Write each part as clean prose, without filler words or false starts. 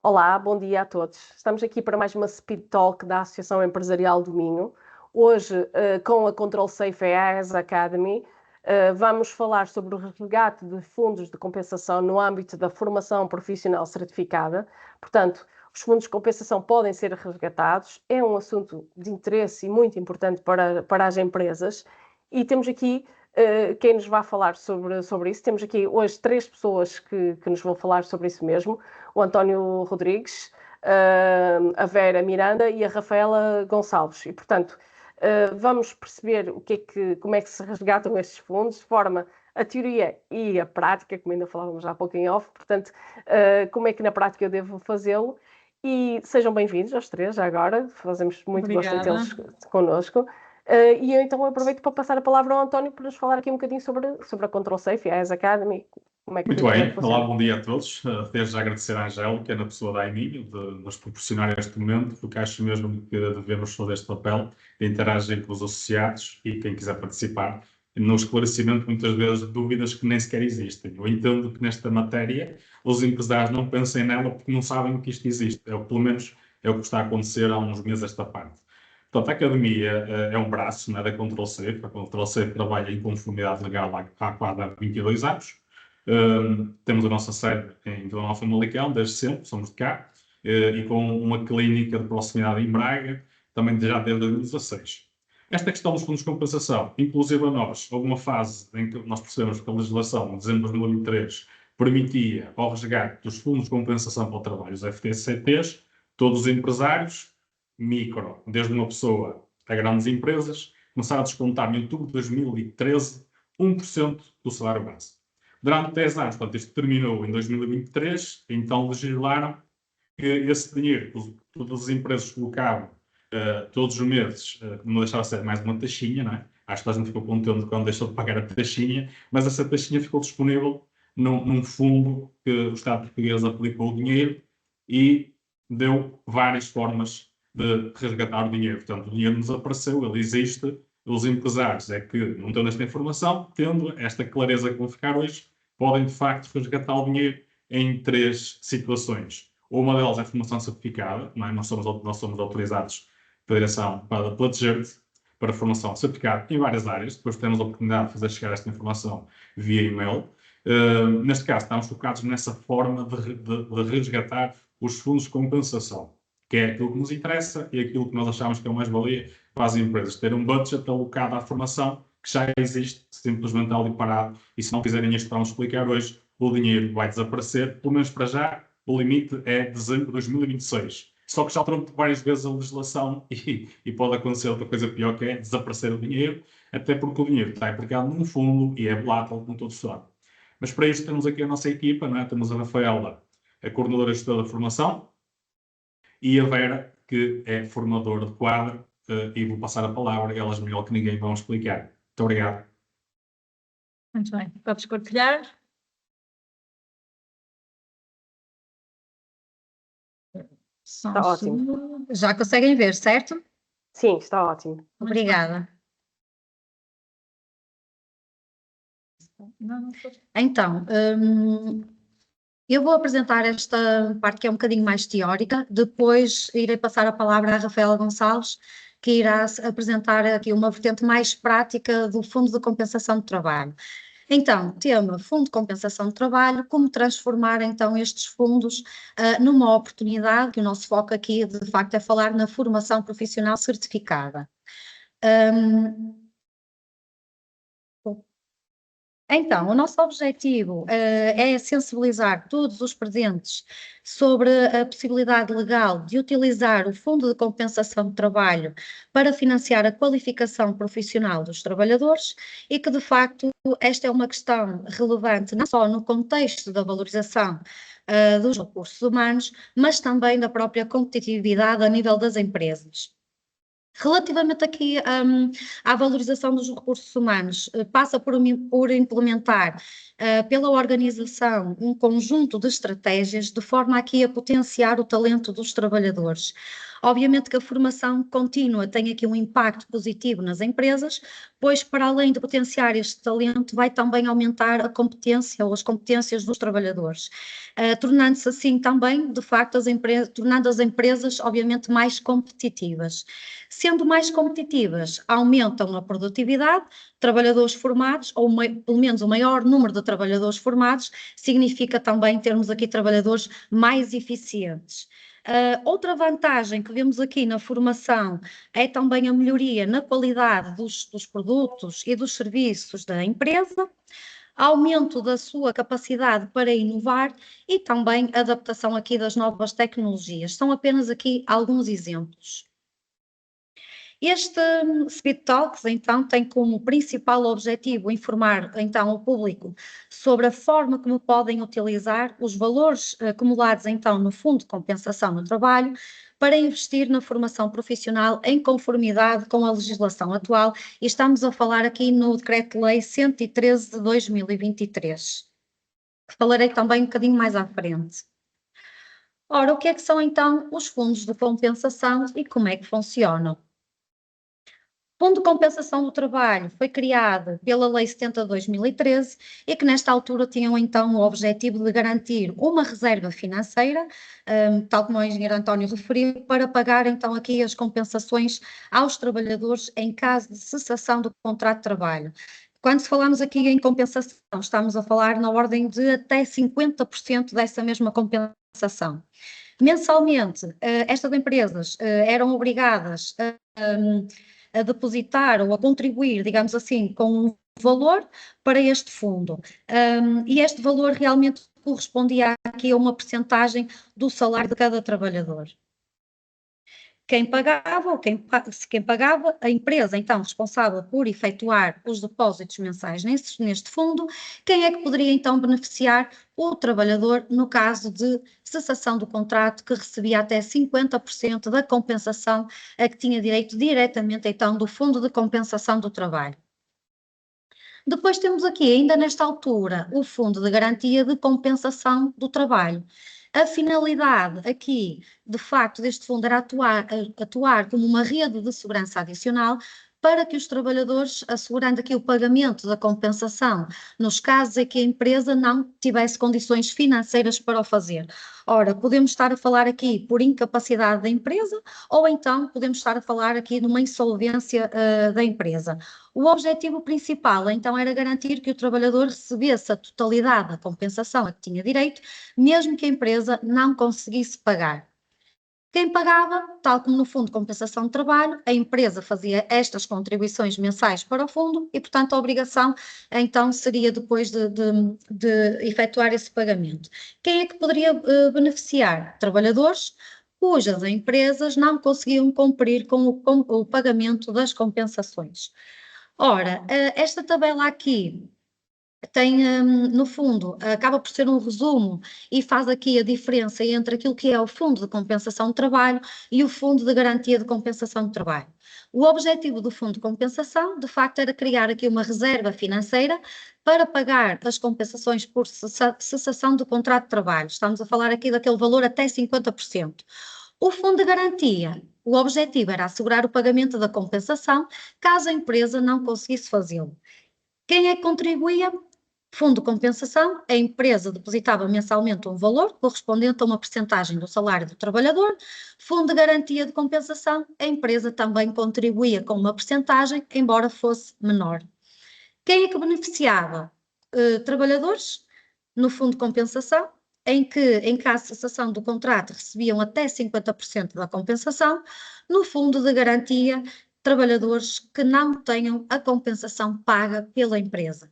Olá, bom dia a todos. Estamos aqui para mais uma Speed Talk da Associação Empresarial do Minho. Hoje, com a Control Safe AS Academy, vamos falar sobre o resgate de fundos de compensação no âmbito da formação profissional certificada. Portanto, os fundos de compensação podem ser resgatados, é um assunto de interesse e muito importante para as empresas. E temos aqui quem nos vai falar sobre isso. Temos aqui hoje 3 pessoas que nos vão falar sobre isso mesmo. O António Rodrigues, a Vera Miranda e a Rafaela Gonçalves. E, portanto, vamos perceber como é que se resgatam estes fundos, de forma a teoria e a prática, como ainda falávamos há pouco em off, portanto, como é que na prática eu devo fazê-lo. E sejam bem-vindos aos 3 já agora, fazemos muito gosto em tê-los connosco. E eu então aproveito para passar a palavra ao António para nos falar aqui um bocadinho sobre a Control Safe, a AS Academy. Como é que Muito bem, olá, bom dia a todos. Desde já agradecer à Angélica, na pessoa da Aiminho, de nos proporcionar este momento, porque acho mesmo que devemos fazer este papel de interagir com os associados e quem quiser participar no esclarecimento, muitas vezes, de dúvidas que nem sequer existem. Eu entendo que nesta matéria os empresários não pensem nela porque não sabem que isto existe. Pelo menos é o que está a acontecer há uns meses esta parte. Portanto, a Academia é um braço, né, da Control Safe. A Control Safe trabalha em conformidade legal há quase 22 anos. Temos a nossa sede em Vila Nova de Famalicão, desde sempre, somos de cá, e com uma clínica de proximidade em Braga, também já desde 2016. Esta questão dos fundos de compensação, inclusive a nós, houve uma fase em que nós percebemos que a legislação, em dezembro de 2023, permitia ao resgate dos fundos de compensação para o trabalho, os FTCTs, todos os empresários, micro, desde uma pessoa a grandes empresas, começaram a descontar em outubro de 2013 1% do salário base. Durante 10 anos, portanto, isto terminou em 2023, então legislaram que esse dinheiro que todas as empresas colocavam todos os meses, não deixava de ser mais uma taxinha, não é? Acho que a gente ficou contente quando deixou de pagar a taxinha, mas essa taxinha ficou disponível num fundo que o Estado português aplicou o dinheiro e deu várias formas de resgatar o dinheiro. Portanto, o dinheiro nos apareceu, ele existe. Os empresários é que, não tendo esta informação, tendo esta clareza que vão ficar hoje, podem de facto resgatar o dinheiro em 3 situações. Uma delas é a formação certificada, não é? Nós somos autorizados pela Direção pela DGERT para formação certificada em várias áreas. Depois temos a oportunidade de fazer chegar esta informação via e-mail. Neste caso, estamos focados nessa forma de resgatar os fundos de compensação, que é aquilo que nos interessa e aquilo que nós achamos que é uma mais-valia para as empresas. Ter um budget alocado à formação que já existe, simplesmente ali parado, e se não fizerem isto que vamos explicar hoje, o dinheiro vai desaparecer, pelo menos para já, o limite é dezembro de 2026. Só que já alterou várias vezes a legislação e pode acontecer outra coisa pior, que é desaparecer o dinheiro, até porque o dinheiro está aplicado num fundo e é volátil, como todos sabem. Mas para isso temos aqui a nossa equipa, não é? Temos a Rafaela, a coordenadora gestora da formação, e a Vera, que é formadora de quadro, e vou passar a palavra, elas melhor que ninguém vão explicar. Muito obrigado. Muito bem, podes partilhar? Está ótimo. Já conseguem ver, certo? Sim, está ótimo. Obrigada. Então, eu vou apresentar esta parte que é um bocadinho mais teórica, depois irei passar a palavra à Rafaela Gonçalves, que irá apresentar aqui uma vertente mais prática do Fundo de Compensação de Trabalho. Então, tema Fundo de Compensação de Trabalho, como transformar então estes fundos numa oportunidade, que o nosso foco aqui de facto é falar na formação profissional certificada. Então, o nosso objetivo é sensibilizar todos os presentes sobre a possibilidade legal de utilizar o Fundo de Compensação de Trabalho para financiar a qualificação profissional dos trabalhadores e que, de facto, esta é uma questão relevante não só no contexto da valorização dos recursos humanos, mas também da própria competitividade a nível das empresas. Relativamente aqui à valorização dos recursos humanos, passa por implementar pela organização um conjunto de estratégias de forma aqui a potenciar o talento dos trabalhadores. Obviamente que a formação contínua tem aqui um impacto positivo nas empresas, pois para além de potenciar este talento, vai também aumentar a competência ou as competências dos trabalhadores, tornando-se assim também, de facto, tornando as empresas, obviamente, mais competitivas. Sendo mais competitivas, aumentam a produtividade, trabalhadores formados, ou pelo menos o maior número de trabalhadores formados, significa também termos aqui trabalhadores mais eficientes. Outra vantagem que vemos aqui na formação é também a melhoria na qualidade dos produtos e dos serviços da empresa, aumento da sua capacidade para inovar e também adaptação aqui das novas tecnologias. São apenas aqui alguns exemplos. Este Speed Talks, então, tem como principal objetivo informar, então, o público sobre a forma como podem utilizar os valores acumulados, então, no Fundo de Compensação no Trabalho para investir na formação profissional em conformidade com a legislação atual, e estamos a falar aqui no Decreto-Lei 113 de 2023, que falarei também um bocadinho mais à frente. Ora, o que é que são, então, os fundos de compensação e como é que funcionam? O Fundo de Compensação do Trabalho foi criado pela Lei 70 de 2013 e que nesta altura tinham então o objetivo de garantir uma reserva financeira, tal como o engenheiro António referiu, para pagar então aqui as compensações aos trabalhadores em caso de cessação do contrato de trabalho. Quando falamos aqui em compensação, estamos a falar na ordem de até 50% dessa mesma compensação. Mensalmente, estas empresas eram obrigadas a depositar ou a contribuir, digamos assim, com um valor para este fundo. E este valor realmente correspondia aqui a uma percentagem do salário de cada trabalhador. Quem pagava, a empresa então responsável por efetuar os depósitos mensais neste fundo, quem é que poderia então beneficiar? O trabalhador, no caso de cessação do contrato, que recebia até 50% da compensação a que tinha direito diretamente então do Fundo de Compensação do Trabalho. Depois temos aqui, ainda nesta altura, o Fundo de Garantia de Compensação do Trabalho. A finalidade aqui, de facto, deste fundo era atuar como uma rede de segurança adicional para que os trabalhadores, assegurando aqui o pagamento da compensação, nos casos em que a empresa não tivesse condições financeiras para o fazer. Ora, podemos estar a falar aqui por incapacidade da empresa ou então podemos estar a falar aqui de uma insolvência da empresa. O objetivo principal, então, era garantir que o trabalhador recebesse a totalidade da compensação a que tinha direito, mesmo que a empresa não conseguisse pagar. Quem pagava, tal como no Fundo de Compensação de Trabalho, a empresa fazia estas contribuições mensais para o fundo e, portanto, a obrigação, então, seria depois de efetuar esse pagamento. Quem é que poderia beneficiar? Trabalhadores cujas empresas não conseguiam cumprir com o pagamento das compensações. Ora, esta tabela aqui tem, no fundo, acaba por ser um resumo e faz aqui a diferença entre aquilo que é o Fundo de Compensação de Trabalho e o Fundo de Garantia de Compensação de Trabalho. O objetivo do Fundo de Compensação, de facto, era criar aqui uma reserva financeira para pagar as compensações por cessação do contrato de trabalho. Estamos a falar aqui daquele valor até 50%. O Fundo de Garantia, o objetivo era assegurar o pagamento da compensação caso a empresa não conseguisse fazê-lo. Quem é que contribuía? Fundo de compensação, a empresa depositava mensalmente um valor correspondente a uma percentagem do salário do trabalhador. Fundo de garantia de compensação, a empresa também contribuía com uma percentagem, embora fosse menor. Quem é que beneficiava? Trabalhadores, no fundo de compensação, em que, em caso de cessação do contrato, recebiam até 50% da compensação. No fundo de garantia, trabalhadores que não tenham a compensação paga pela empresa.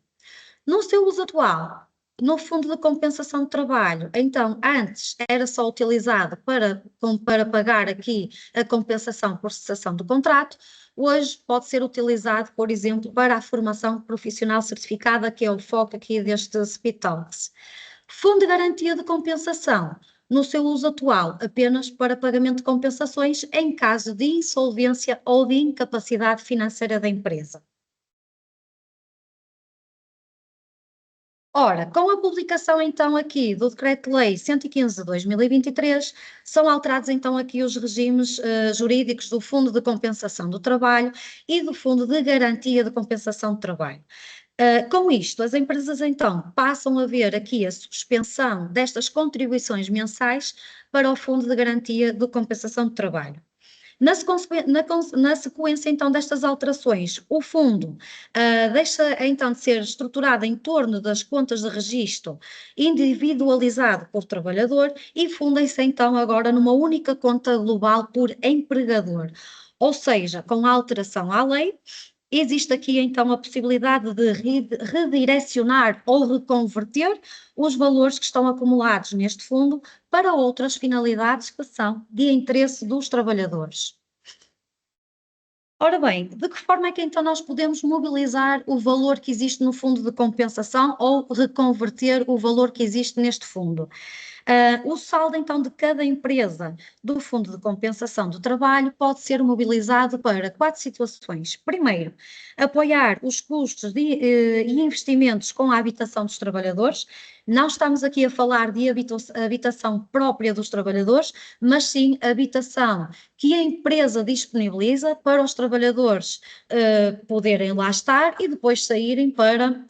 No seu uso atual, no Fundo de Compensação de Trabalho, então, antes era só utilizado para pagar aqui a compensação por cessação do contrato, hoje pode ser utilizado, por exemplo, para a formação profissional certificada, que é o foco aqui deste Speed Talks. Fundo de Garantia de Compensação, no seu uso atual, apenas para pagamento de compensações em caso de insolvência ou de incapacidade financeira da empresa. Ora, com a publicação então aqui do Decreto-Lei 115 de 2023, são alterados então aqui os regimes jurídicos do Fundo de Compensação do Trabalho e do Fundo de Garantia de Compensação do Trabalho. Com isto, as empresas então passam a ver aqui a suspensão destas contribuições mensais para o Fundo de Garantia de Compensação do Trabalho. Na sequência, então, destas alterações, o fundo deixa, então, de ser estruturado em torno das contas de registro individualizado por trabalhador e funda-se, então, agora numa única conta global por empregador. Ou seja, com a alteração à lei, existe aqui, então, a possibilidade de redirecionar ou reconverter os valores que estão acumulados neste fundo para outras finalidades que são de interesse dos trabalhadores. Ora bem, de que forma é que então nós podemos mobilizar o valor que existe no fundo de compensação ou reconverter o valor que existe neste fundo? O saldo então de cada empresa do Fundo de Compensação do Trabalho pode ser mobilizado para 4 situações. Primeiro, apoiar os custos e investimentos com a habitação dos trabalhadores. Não estamos aqui a falar de habitação própria dos trabalhadores, mas sim habitação que a empresa disponibiliza para os trabalhadores poderem lá estar e depois saírem para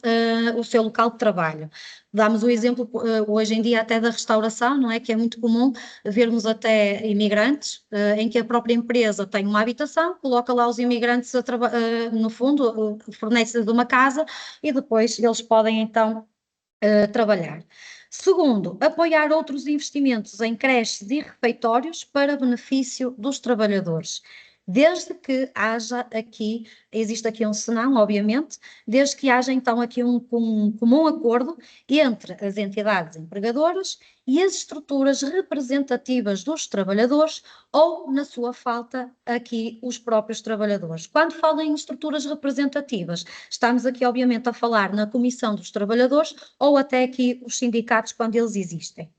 o seu local de trabalho. Damos o exemplo hoje em dia até da restauração, não é? Que é muito comum vermos até imigrantes em que a própria empresa tem uma habitação, coloca lá os imigrantes no fundo, fornece-lhes uma casa e depois eles podem então trabalhar. Segundo, apoiar outros investimentos em creches e refeitórios para benefício dos trabalhadores. Desde que haja aqui, existe aqui um senão, obviamente, desde que haja então aqui um comum acordo entre as entidades empregadoras e as estruturas representativas dos trabalhadores ou, na sua falta, aqui os próprios trabalhadores. Quando falo em estruturas representativas, estamos aqui obviamente a falar na Comissão dos Trabalhadores ou até aqui os sindicatos quando eles existem.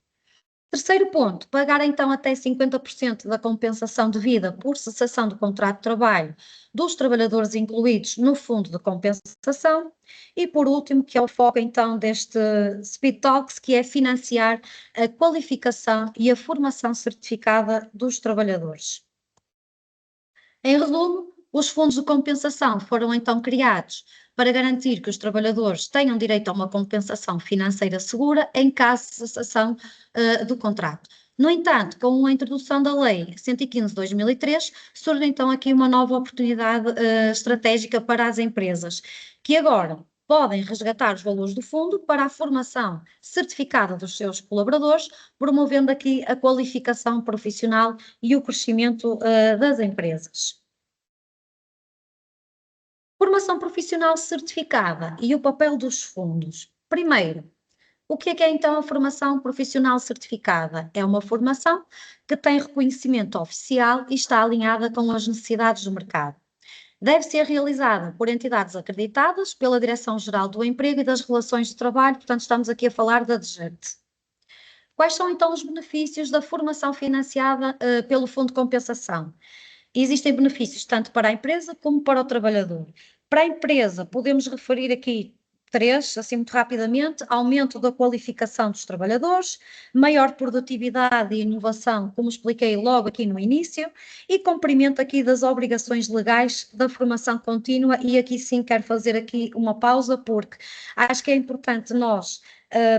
Terceiro ponto, pagar então até 50% da compensação devida por cessação do contrato de trabalho dos trabalhadores incluídos no fundo de compensação. E por último, que é o foco então deste Speed Talks, que é financiar a qualificação e a formação certificada dos trabalhadores. Em resumo, os fundos de compensação foram então criados para garantir que os trabalhadores tenham direito a uma compensação financeira segura em caso de cessação do contrato. No entanto, com a introdução da Lei 115 de 2003, surge então aqui uma nova oportunidade estratégica para as empresas, que agora podem resgatar os valores do fundo para a formação certificada dos seus colaboradores, promovendo aqui a qualificação profissional e o crescimento das empresas. Formação profissional certificada e o papel dos fundos. Primeiro, o que é então a formação profissional certificada? É uma formação que tem reconhecimento oficial e está alinhada com as necessidades do mercado. Deve ser realizada por entidades acreditadas pela Direção-Geral do Emprego e das Relações de Trabalho, portanto estamos aqui a falar da DGERT. Quais são então os benefícios da formação financiada pelo Fundo de Compensação? Existem benefícios tanto para a empresa como para o trabalhador. Para a empresa, podemos referir aqui 3, assim muito rapidamente: aumento da qualificação dos trabalhadores, maior produtividade e inovação, como expliquei logo aqui no início, e cumprimento aqui das obrigações legais da formação contínua. E aqui sim quero fazer aqui uma pausa, porque acho que é importante nós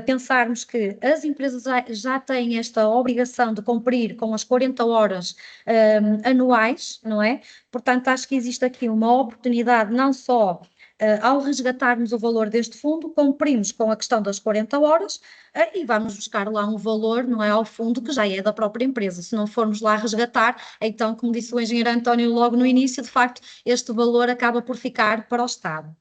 pensarmos que as empresas já têm esta obrigação de cumprir com as 40 horas anuais, não é? Portanto, acho que existe aqui uma oportunidade, não só ao resgatarmos o valor deste fundo, cumprimos com a questão das 40 horas e vamos buscar lá um valor, não é, ao fundo que já é da própria empresa. Se não formos lá resgatar, então, como disse o engenheiro António logo no início, de facto, este valor acaba por ficar para o Estado.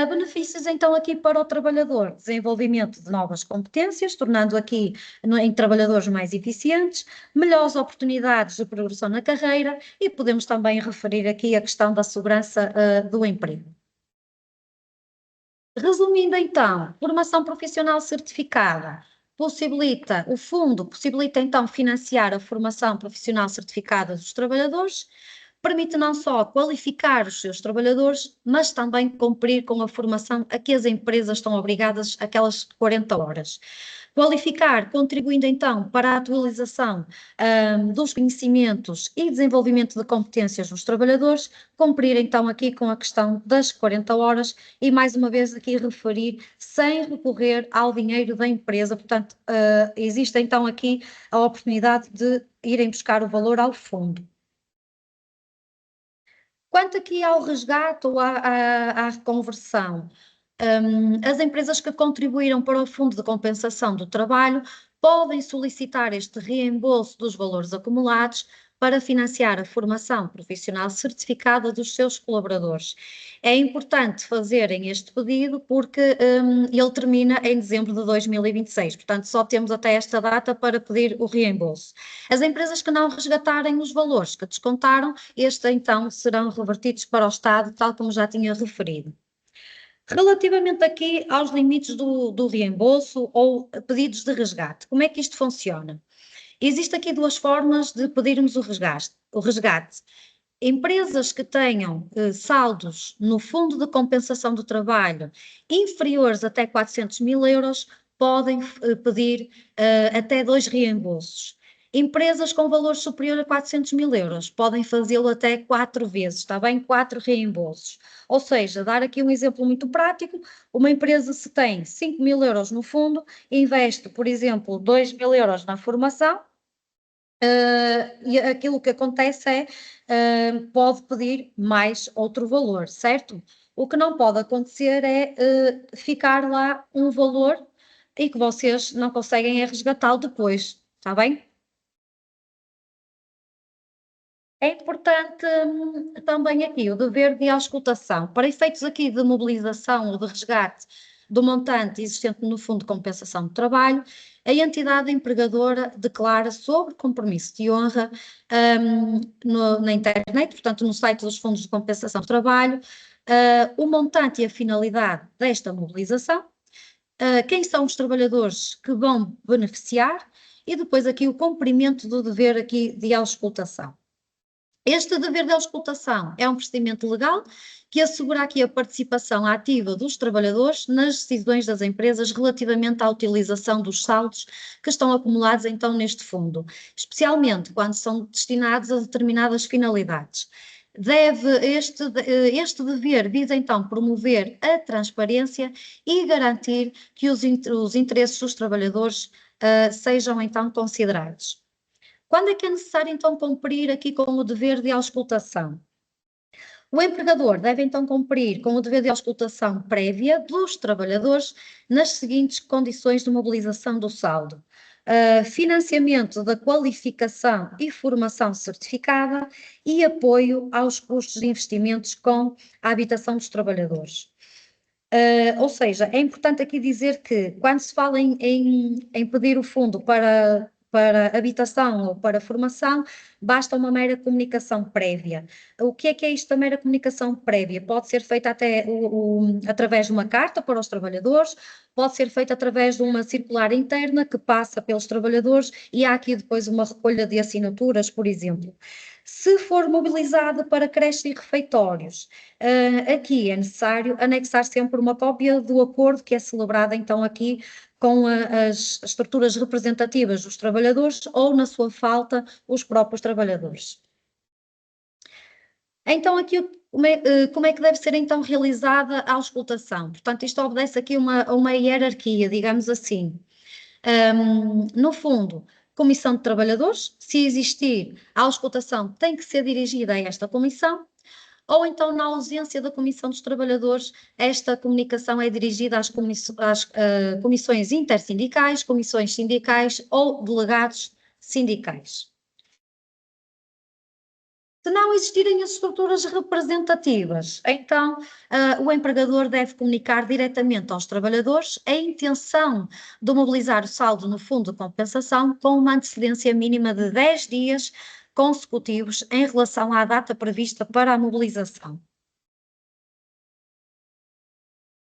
Benefícios então aqui para o trabalhador: desenvolvimento de novas competências, tornando aqui em trabalhadores mais eficientes, melhores oportunidades de progressão na carreira e podemos também referir aqui a questão da segurança do emprego. Resumindo então, formação profissional certificada o fundo possibilita então financiar a formação profissional certificada dos trabalhadores, permite não só qualificar os seus trabalhadores, mas também cumprir com a formação a que as empresas estão obrigadas aquelas 40 horas. Qualificar, contribuindo então para a atualização dos conhecimentos e desenvolvimento de competências dos trabalhadores, cumprir então aqui com a questão das 40 horas e mais uma vez aqui referir sem recorrer ao dinheiro da empresa, portanto existe então aqui a oportunidade de irem buscar o valor ao fundo. Quanto aqui ao resgate ou à reconversão, as empresas que contribuíram para o Fundo de Compensação do Trabalho podem solicitar este reembolso dos valores acumulados para financiar a formação profissional certificada dos seus colaboradores. É importante fazerem este pedido porque ele termina em dezembro de 2026, portanto só temos até esta data para pedir o reembolso. As empresas que não resgatarem os valores que descontaram, estes então serão revertidos para o Estado, tal como já tinha referido. Relativamente aqui aos limites do reembolso ou pedidos de resgate, como é que isto funciona? Existem aqui duas formas de pedirmos o resgate. Empresas que tenham saldos no Fundo de Compensação do Trabalho inferiores até 400 mil euros podem pedir até 2 reembolsos. Empresas com valor superior a 400 mil euros podem fazê-lo até 4 vezes, está bem? 4 reembolsos. Ou seja, dar aqui um exemplo muito prático, uma empresa se tem 5 mil euros no fundo, investe, por exemplo, 2 mil euros na formação, e aquilo que acontece é, pode pedir mais outro valor, certo? O que não pode acontecer é ficar lá um valor e que vocês não conseguem resgatá-lo depois, está bem? É importante também aqui o dever de auscultação. Para efeitos aqui de mobilização ou de resgate do montante existente no Fundo de Compensação do Trabalho, a entidade empregadora declara sobre compromisso de honra na internet, portanto no site dos Fundos de Compensação do Trabalho, o montante e a finalidade desta mobilização, quem são os trabalhadores que vão beneficiar e depois aqui o cumprimento do dever aqui de auscultação. Este dever de auscultação é um procedimento legal que assegura aqui a participação ativa dos trabalhadores nas decisões das empresas relativamente à utilização dos saldos que estão acumulados então neste fundo, especialmente quando são destinados a determinadas finalidades. Este dever visa então promover a transparência e garantir que os interesses dos trabalhadores sejam então considerados. Quando é que é necessário, então, cumprir aqui com o dever de auscultação? O empregador deve, então, cumprir com o dever de auscultação prévia dos trabalhadores nas seguintes condições de mobilização do saldo. Financiamento da qualificação e formação certificada e apoio aos custos de investimentos com a habitação dos trabalhadores. Ou seja, é importante aqui dizer que quando se fala em pedir o fundo para habitação ou para formação, basta uma mera comunicação prévia. O que é isto da mera comunicação prévia? Pode ser feita até através de uma carta para os trabalhadores, pode ser feita através de uma circular interna que passa pelos trabalhadores e há aqui depois uma recolha de assinaturas, por exemplo. Se for mobilizado para creches e refeitórios, aqui é necessário anexar sempre uma cópia do acordo que é celebrado então aqui com as estruturas representativas dos trabalhadores ou, na sua falta, os próprios trabalhadores. Então, aqui, como é que deve ser então realizada a auscultação? Portanto, isto obedece aqui uma hierarquia, digamos assim. No fundo, comissão de trabalhadores, se existir, a auscultação tem que ser dirigida a esta comissão, ou então, na ausência da Comissão dos Trabalhadores, esta comunicação é dirigida às comissões intersindicais, comissões sindicais ou delegados sindicais. Se não existirem as estruturas representativas, então o empregador deve comunicar diretamente aos trabalhadores a intenção de mobilizar o saldo no fundo de compensação com uma antecedência mínima de 10 dias consecutivos em relação à data prevista para a mobilização.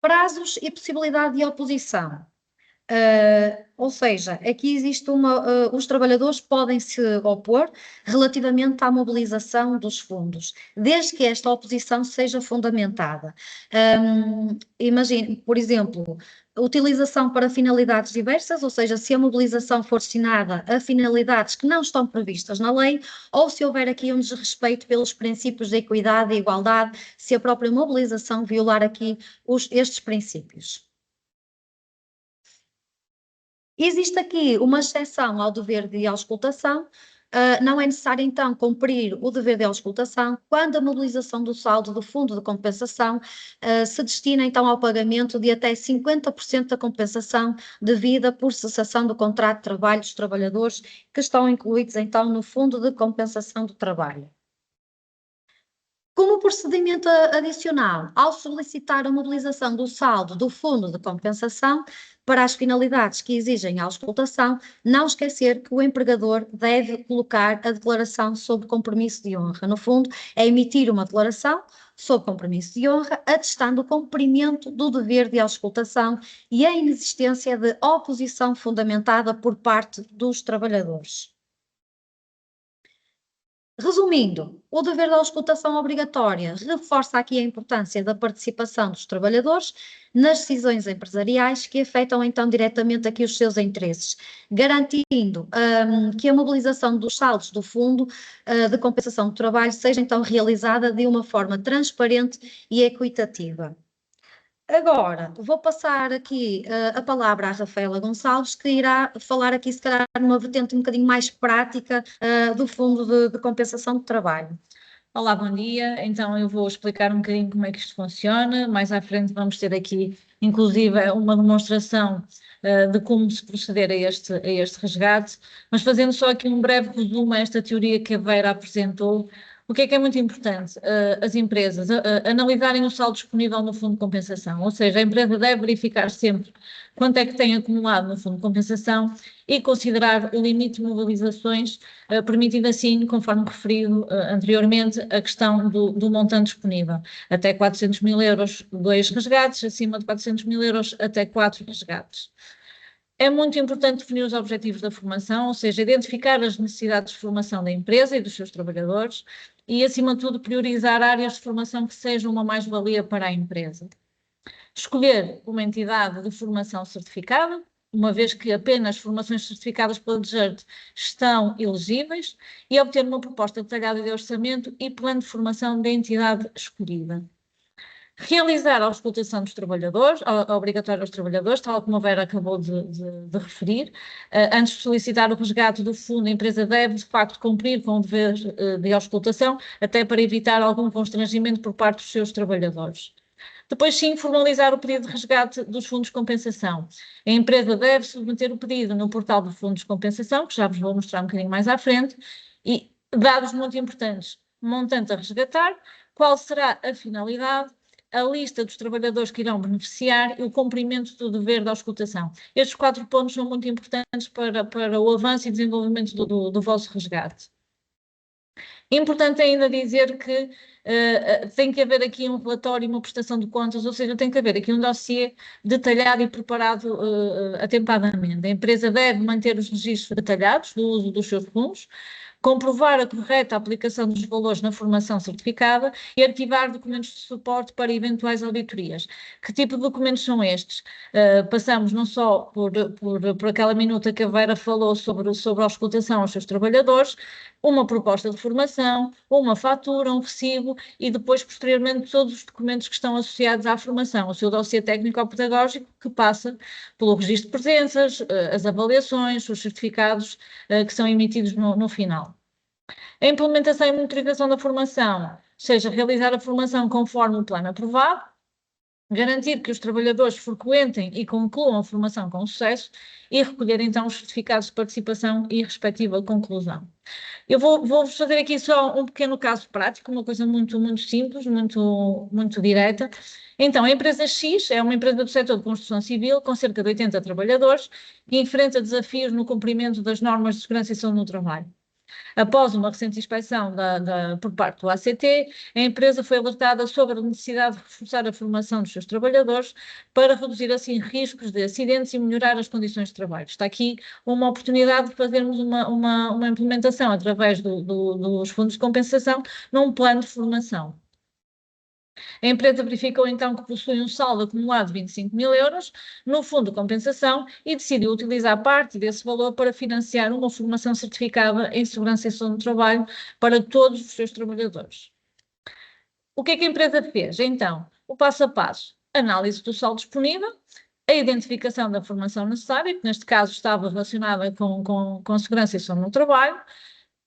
Prazos e possibilidade de oposição. Ou seja, aqui existe os trabalhadores podem se opor relativamente à mobilização dos fundos, desde que esta oposição seja fundamentada. Imagine, por exemplo, a utilização para finalidades diversas, ou seja, se a mobilização for destinada a finalidades que não estão previstas na lei, ou se houver aqui um desrespeito pelos princípios da equidade e igualdade, se a própria mobilização violar aqui estes princípios. Existe aqui uma exceção ao dever de auscultação. Não é necessário, então, cumprir o dever de auscultação quando a mobilização do saldo do fundo de compensação se destina, então, ao pagamento de até 50% da compensação devida por cessação do contrato de trabalho dos trabalhadores que estão incluídos, então, no fundo de compensação do trabalho. Como procedimento adicional, ao solicitar a mobilização do saldo do fundo de compensação para as finalidades que exigem a auscultação, não esquecer que o empregador deve colocar a declaração sob compromisso de honra. No fundo, é emitir uma declaração sob compromisso de honra, atestando o cumprimento do dever de auscultação e a inexistência de oposição fundamentada por parte dos trabalhadores. Resumindo, o dever de auscultação obrigatória reforça aqui a importância da participação dos trabalhadores nas decisões empresariais que afetam então diretamente aqui os seus interesses, garantindo que a mobilização dos saldos do fundo de compensação do trabalho seja então realizada de uma forma transparente e equitativa. Agora, vou passar aqui a palavra à Rafaela Gonçalves, que irá falar aqui, se calhar, numa vertente um bocadinho mais prática do Fundo de Compensação de Trabalho. Olá, bom dia. Então eu vou explicar um bocadinho como é que isto funciona. Mais à frente vamos ter aqui, inclusive, uma demonstração de como se proceder a este resgate, mas fazendo só aqui um breve resumo a esta teoria que a Vera apresentou. O que é muito importante? As empresas analisarem o saldo disponível no fundo de compensação, ou seja, a empresa deve verificar sempre quanto é que tem acumulado no fundo de compensação e considerar o limite de mobilizações, permitindo assim, conforme referido anteriormente, a questão do montante disponível. Até 400 mil euros, 2 resgates, acima de 400 mil euros, até 4 resgates. É muito importante definir os objetivos da formação, ou seja, identificar as necessidades de formação da empresa e dos seus trabalhadores e, acima de tudo, priorizar áreas de formação que sejam uma mais-valia para a empresa. Escolher uma entidade de formação certificada, uma vez que apenas formações certificadas pela DGERT estão elegíveis, e obter uma proposta detalhada de orçamento e plano de formação da entidade escolhida. Realizar a auscultação dos trabalhadores, obrigatória aos trabalhadores, tal como a Vera acabou de referir. Antes de solicitar o resgate do fundo, a empresa deve, de facto, cumprir com o dever de auscultação, até para evitar algum constrangimento por parte dos seus trabalhadores. Depois, sim, formalizar o pedido de resgate dos fundos de compensação. A empresa deve submeter o pedido no portal de fundos de compensação, que já vos vou mostrar um bocadinho mais à frente, e dados muito importantes: montante a resgatar, qual será a finalidade, a lista dos trabalhadores que irão beneficiar e o cumprimento do dever de auscultação. Estes 4 pontos são muito importantes para o avanço e desenvolvimento do vosso resgate. Importante ainda dizer que tem que haver aqui um relatório e uma prestação de contas, ou seja, tem que haver aqui um dossiê detalhado e preparado atempadamente. A empresa deve manter os registros detalhados do uso dos seus fundos, comprovar a correta aplicação dos valores na formação certificada e arquivar documentos de suporte para eventuais auditorias. Que tipo de documentos são estes? Passamos não só por aquela minuta que a Vera falou sobre a auscultação aos seus trabalhadores, uma proposta de formação, uma fatura, um recibo e depois, posteriormente, todos os documentos que estão associados à formação, o seu dossiê técnico-pedagógico, que passa pelo registro de presenças, as avaliações, os certificados que são emitidos no final. A implementação e monitorização da formação, seja realizar a formação conforme o plano aprovado, garantir que os trabalhadores frequentem e concluam a formação com sucesso e recolher então os certificados de participação e respectiva conclusão. Eu vou-vos fazer aqui só um pequeno caso prático, uma coisa muito simples, muito direta. Então, a empresa X é uma empresa do setor de construção civil com cerca de 80 trabalhadores que enfrenta desafios no cumprimento das normas de segurança e saúde no trabalho. Após uma recente inspeção por parte do ACT, a empresa foi alertada sobre a necessidade de reforçar a formação dos seus trabalhadores para reduzir assim riscos de acidentes e melhorar as condições de trabalho. Está aqui uma oportunidade de fazermos uma implementação através dos fundos de compensação num plano de formação. A empresa verificou então que possui um saldo acumulado de 25 mil euros no fundo de compensação e decidiu utilizar parte desse valor para financiar uma formação certificada em segurança e saúde no trabalho para todos os seus trabalhadores. O que é que a empresa fez? Então, o passo a passo, análise do saldo disponível, a identificação da formação necessária, que neste caso estava relacionada com segurança e saúde no trabalho,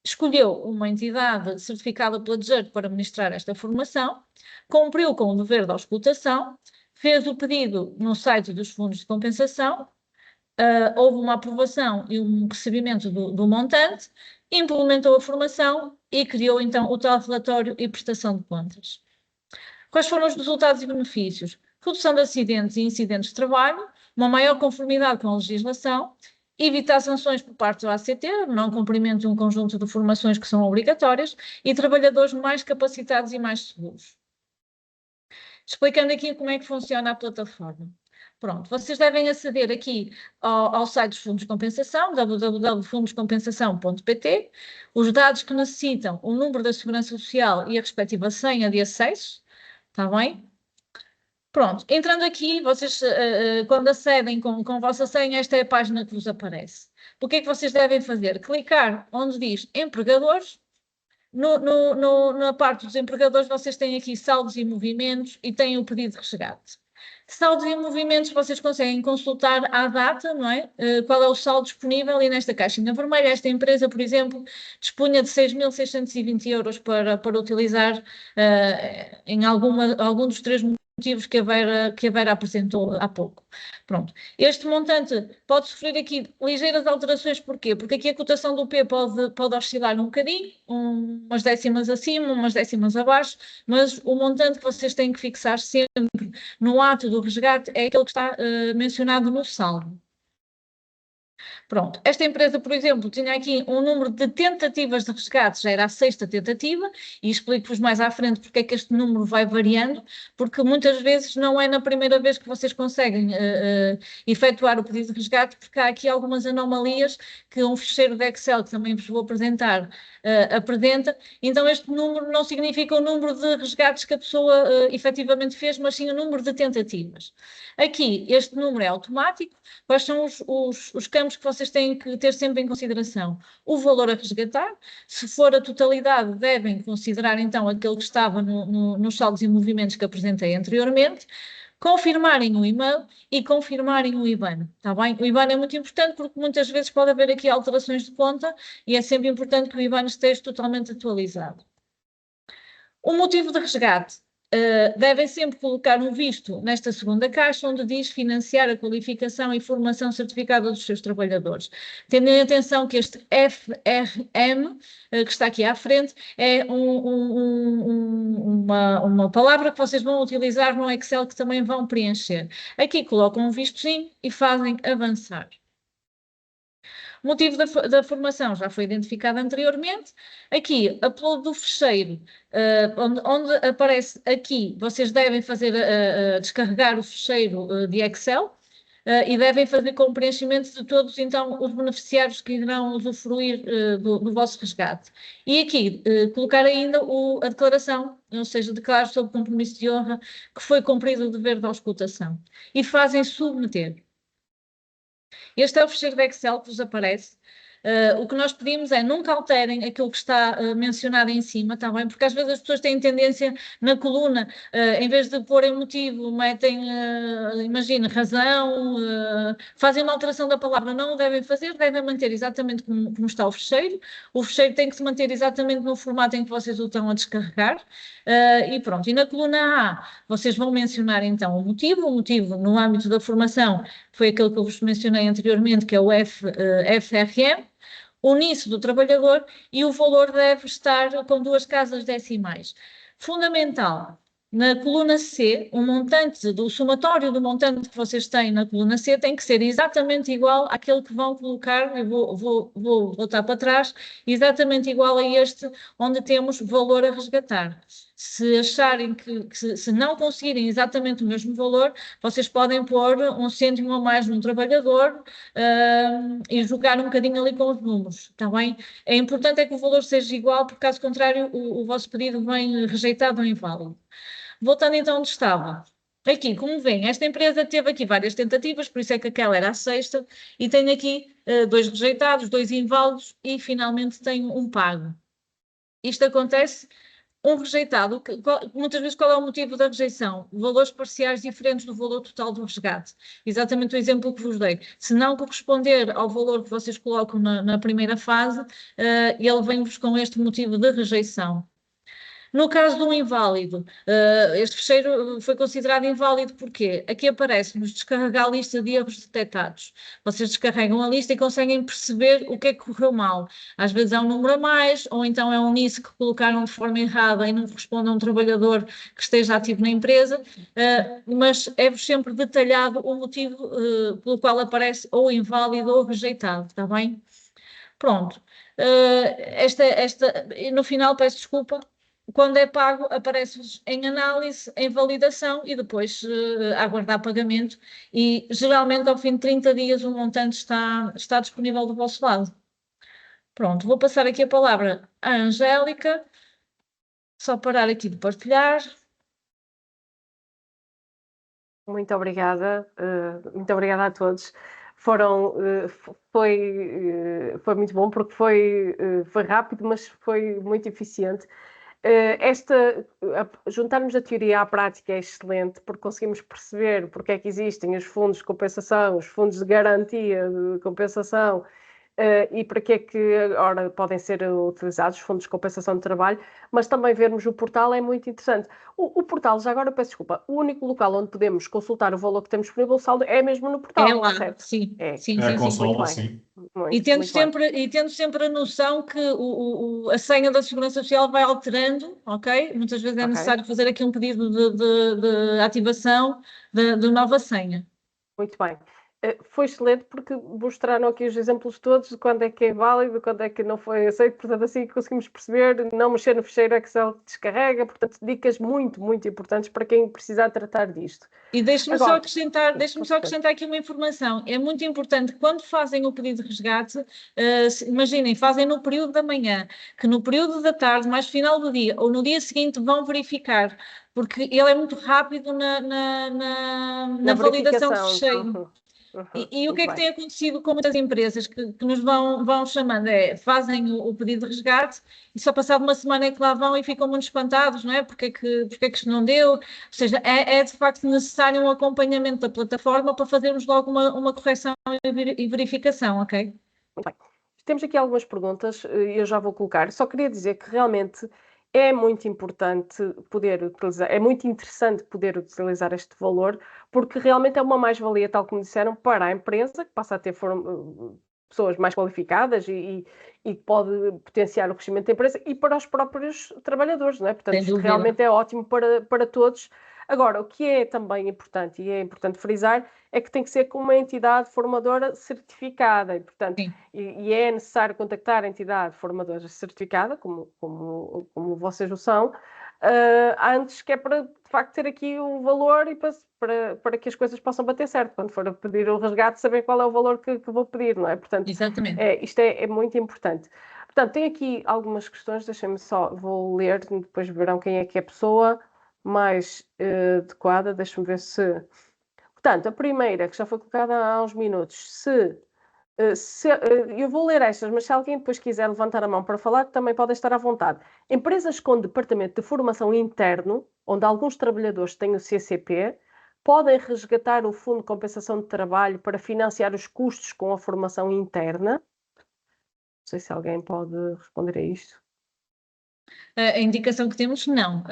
escolheu uma entidade certificada pela DGERT para ministrar esta formação, cumpriu com o dever de auscultação, fez o pedido no site dos fundos de compensação, houve uma aprovação e um recebimento do montante, implementou a formação e criou então o tal relatório e prestação de contas. Quais foram os resultados e benefícios? Redução de acidentes e incidentes de trabalho, uma maior conformidade com a legislação, evitar sanções por parte do ACT, não cumprimento de um conjunto de formações que são obrigatórias e trabalhadores mais capacitados e mais seguros. Explicando aqui como é que funciona a plataforma. Pronto, vocês devem aceder aqui ao site dos fundos de compensação, www.fundoscompensação.pt, os dados que necessitam, o número da Segurança Social e a respectiva senha de acesso, está bem? Pronto, entrando aqui, vocês quando acedem com a vossa senha, esta é a página que vos aparece. O que é que vocês devem fazer? Clicar onde diz empregadores. Na parte dos empregadores, vocês têm aqui saldos e movimentos e têm o pedido de resgate. Saldos e movimentos, vocês conseguem consultar à data, não é? Qual é o saldo disponível e nesta caixinha vermelha, esta empresa, por exemplo, dispunha de 6.620 euros para utilizar em algum dos três motivos que a Vera apresentou há pouco. Pronto. Este montante pode sofrer aqui ligeiras alterações, porquê? Porque aqui a cotação do P pode oscilar um bocadinho, umas décimas acima, umas décimas abaixo, mas o montante que vocês têm que fixar sempre no ato do resgate é aquele que está mencionado no saldo. Pronto, esta empresa, por exemplo, tinha aqui um número de tentativas de resgate, já era a 6ª tentativa, e explico-vos mais à frente porque é que este número vai variando, porque muitas vezes não é na primeira vez que vocês conseguem efetuar o pedido de resgate, porque há aqui algumas anomalias que um ficheiro de Excel, que também vos vou apresentar, apresenta. Então este número não significa o número de resgates que a pessoa efetivamente fez, mas sim o número de tentativas. Aqui, este número é automático. Quais são os campos que vocês têm que ter sempre em consideração? O valor a resgatar. Se for a totalidade, devem considerar então aquele que estava nos saldos e movimentos que apresentei anteriormente. Confirmarem o e-mail e confirmarem o IBAN, está bem? O IBAN é muito importante porque muitas vezes pode haver aqui alterações de conta e é sempre importante que o IBAN esteja totalmente atualizado. O motivo de resgate. Devem sempre colocar um visto nesta segunda caixa, onde diz financiar a qualificação e formação certificada dos seus trabalhadores. Tendo em atenção que este FRM, que está aqui à frente, é uma palavra que vocês vão utilizar no Excel que também vão preencher. Aqui colocam um vistozinho e fazem avançar. O motivo da formação já foi identificado anteriormente. Aqui, upload do ficheiro, onde aparece aqui, vocês devem descarregar o ficheiro de Excel e devem fazer com o preenchimento de todos, então, os beneficiários que irão usufruir do vosso resgate. E aqui, colocar ainda a declaração, ou seja, declaro sob compromisso de honra que foi cumprido o dever de auscultação. E fazem submeter. Este é o ficheiro de Excel que vos aparece. O que nós pedimos é nunca alterem aquilo que está mencionado em cima, está bem? Porque às vezes as pessoas têm tendência na coluna, em vez de porem motivo, metem, imagine, razão, fazem uma alteração da palavra. Não o devem fazer, devem manter exatamente como está o ficheiro. O ficheiro tem que se manter exatamente no formato em que vocês o estão a descarregar. E pronto, e na coluna A, vocês vão mencionar então o motivo no âmbito da formação, foi aquele que eu vos mencionei anteriormente, que é o FRM, o NIS do trabalhador e o valor deve estar com 2 casas decimais. Fundamental, Na coluna C, o montante do somatório do montante que vocês têm na coluna C tem que ser exatamente igual àquele que vão colocar, eu vou voltar para trás, exatamente igual a este onde temos valor a resgatar. Se acharem se não conseguirem exatamente o mesmo valor, vocês podem pôr 1 cêntimo a mais num trabalhador e jogar um bocadinho ali com os números, está bem? É importante é que o valor seja igual, porque caso contrário o vosso pedido vem rejeitado ou inválido. Voltando então onde estava. Aqui, como veem, esta empresa teve aqui várias tentativas, por isso é que aquela era a sexta, e tem aqui 2 rejeitados, 2 inválidos e finalmente tem um pago. Isto acontece, um rejeitado, muitas vezes qual é o motivo da rejeição? Valores parciais diferentes do valor total do resgate. Exatamente o exemplo que vos dei. Se não corresponder ao valor que vocês colocam na primeira fase, ele vem-vos com este motivo de rejeição. No caso do inválido, este fecheiro foi considerado inválido porque aqui aparece-nos descarregar a lista de erros detectados. Vocês descarregam a lista e conseguem perceber o que é que correu mal. Às vezes é um número a mais, ou então é um NIS que colocaram de forma errada e não corresponde a um trabalhador que esteja ativo na empresa, mas é-vos sempre detalhado o motivo pelo qual aparece ou inválido ou rejeitado, está bem? Pronto. No final, peço desculpa. Quando é pago, aparece-vos em análise, em validação e depois aguardar pagamento. E geralmente, ao fim de 30 dias, o montante está disponível do vosso lado. Pronto, vou passar aqui a palavra à Angélica. Só parar aqui de partilhar. Muito obrigada a todos. Foi muito bom porque foi rápido, mas foi muito eficiente. Juntarmos a teoria à prática é excelente, porque conseguimos perceber porque é que existem os fundos de compensação, os fundos de garantia de compensação, e para que é que agora podem ser utilizados os fundos de compensação de trabalho, mas também vermos o portal é muito interessante. O portal, já agora peço desculpa, o único local onde podemos consultar o valor que temos disponível, o saldo, é mesmo no portal, É lá, certo? sim. É. Sim, É a sim, consola, sim. sim. E tendo sempre a noção que a senha da Segurança Social vai alterando, ok? Muitas vezes é necessário fazer aqui um pedido de ativação de nova senha. Muito bem. Foi excelente porque mostraram aqui os exemplos todos de quando é que é válido, quando é que não foi aceito, portanto assim conseguimos perceber, não mexer no ficheiro Excel que descarrega, portanto dicas muito, muito importantes para quem precisar tratar disto. E deixe-me só acrescentar aqui uma informação. É muito importante que quando fazem o pedido de resgate, imaginem, fazem no período da manhã, que no período da tarde, mais final do dia, ou no dia seguinte vão verificar, porque ele é muito rápido na validação de fecheiro. E o que é que tem acontecido com muitas empresas que nos vão chamando? Fazem o pedido de resgate e só passado uma semana é que lá vão e ficam muito espantados, não é? Porque é que isto não deu? Ou seja, é de facto necessário um acompanhamento da plataforma para fazermos logo uma correção e verificação, ok? Muito bem. Temos aqui algumas perguntas e eu já vou colocar. Só queria dizer que realmente é muito importante poder utilizar, é muito interessante poder utilizar este valor, porque realmente é uma mais-valia, tal como disseram, para a empresa, que passa a ter pessoas mais qualificadas e pode potenciar o crescimento da empresa, e para os próprios trabalhadores, não é? Portanto, isto realmente é ótimo para todos. Agora, o que é também importante, e é importante frisar, é que tem que ser com uma entidade formadora certificada, e, portanto, e é necessário contactar a entidade formadora certificada, como vocês o são, antes, que é para, de facto, ter aqui o valor e para que as coisas possam bater certo. Quando for a pedir o resgate, saber qual é o valor que vou pedir, não é? Portanto, isto é muito importante. Portanto, tem aqui algumas questões, deixem-me só, vou ler, depois verão quem é que é a pessoa mais adequada, deixa-me ver se... Portanto, a primeira, que já foi colocada há uns minutos, eu vou ler estas, mas se alguém depois quiser levantar a mão para falar, também pode estar à vontade. Empresas com departamento de formação interno, onde alguns trabalhadores têm o CCP, podem resgatar o Fundo de Compensação de Trabalho para financiar os custos com a formação interna? Não sei se alguém pode responder a isto. A indicação que temos, não.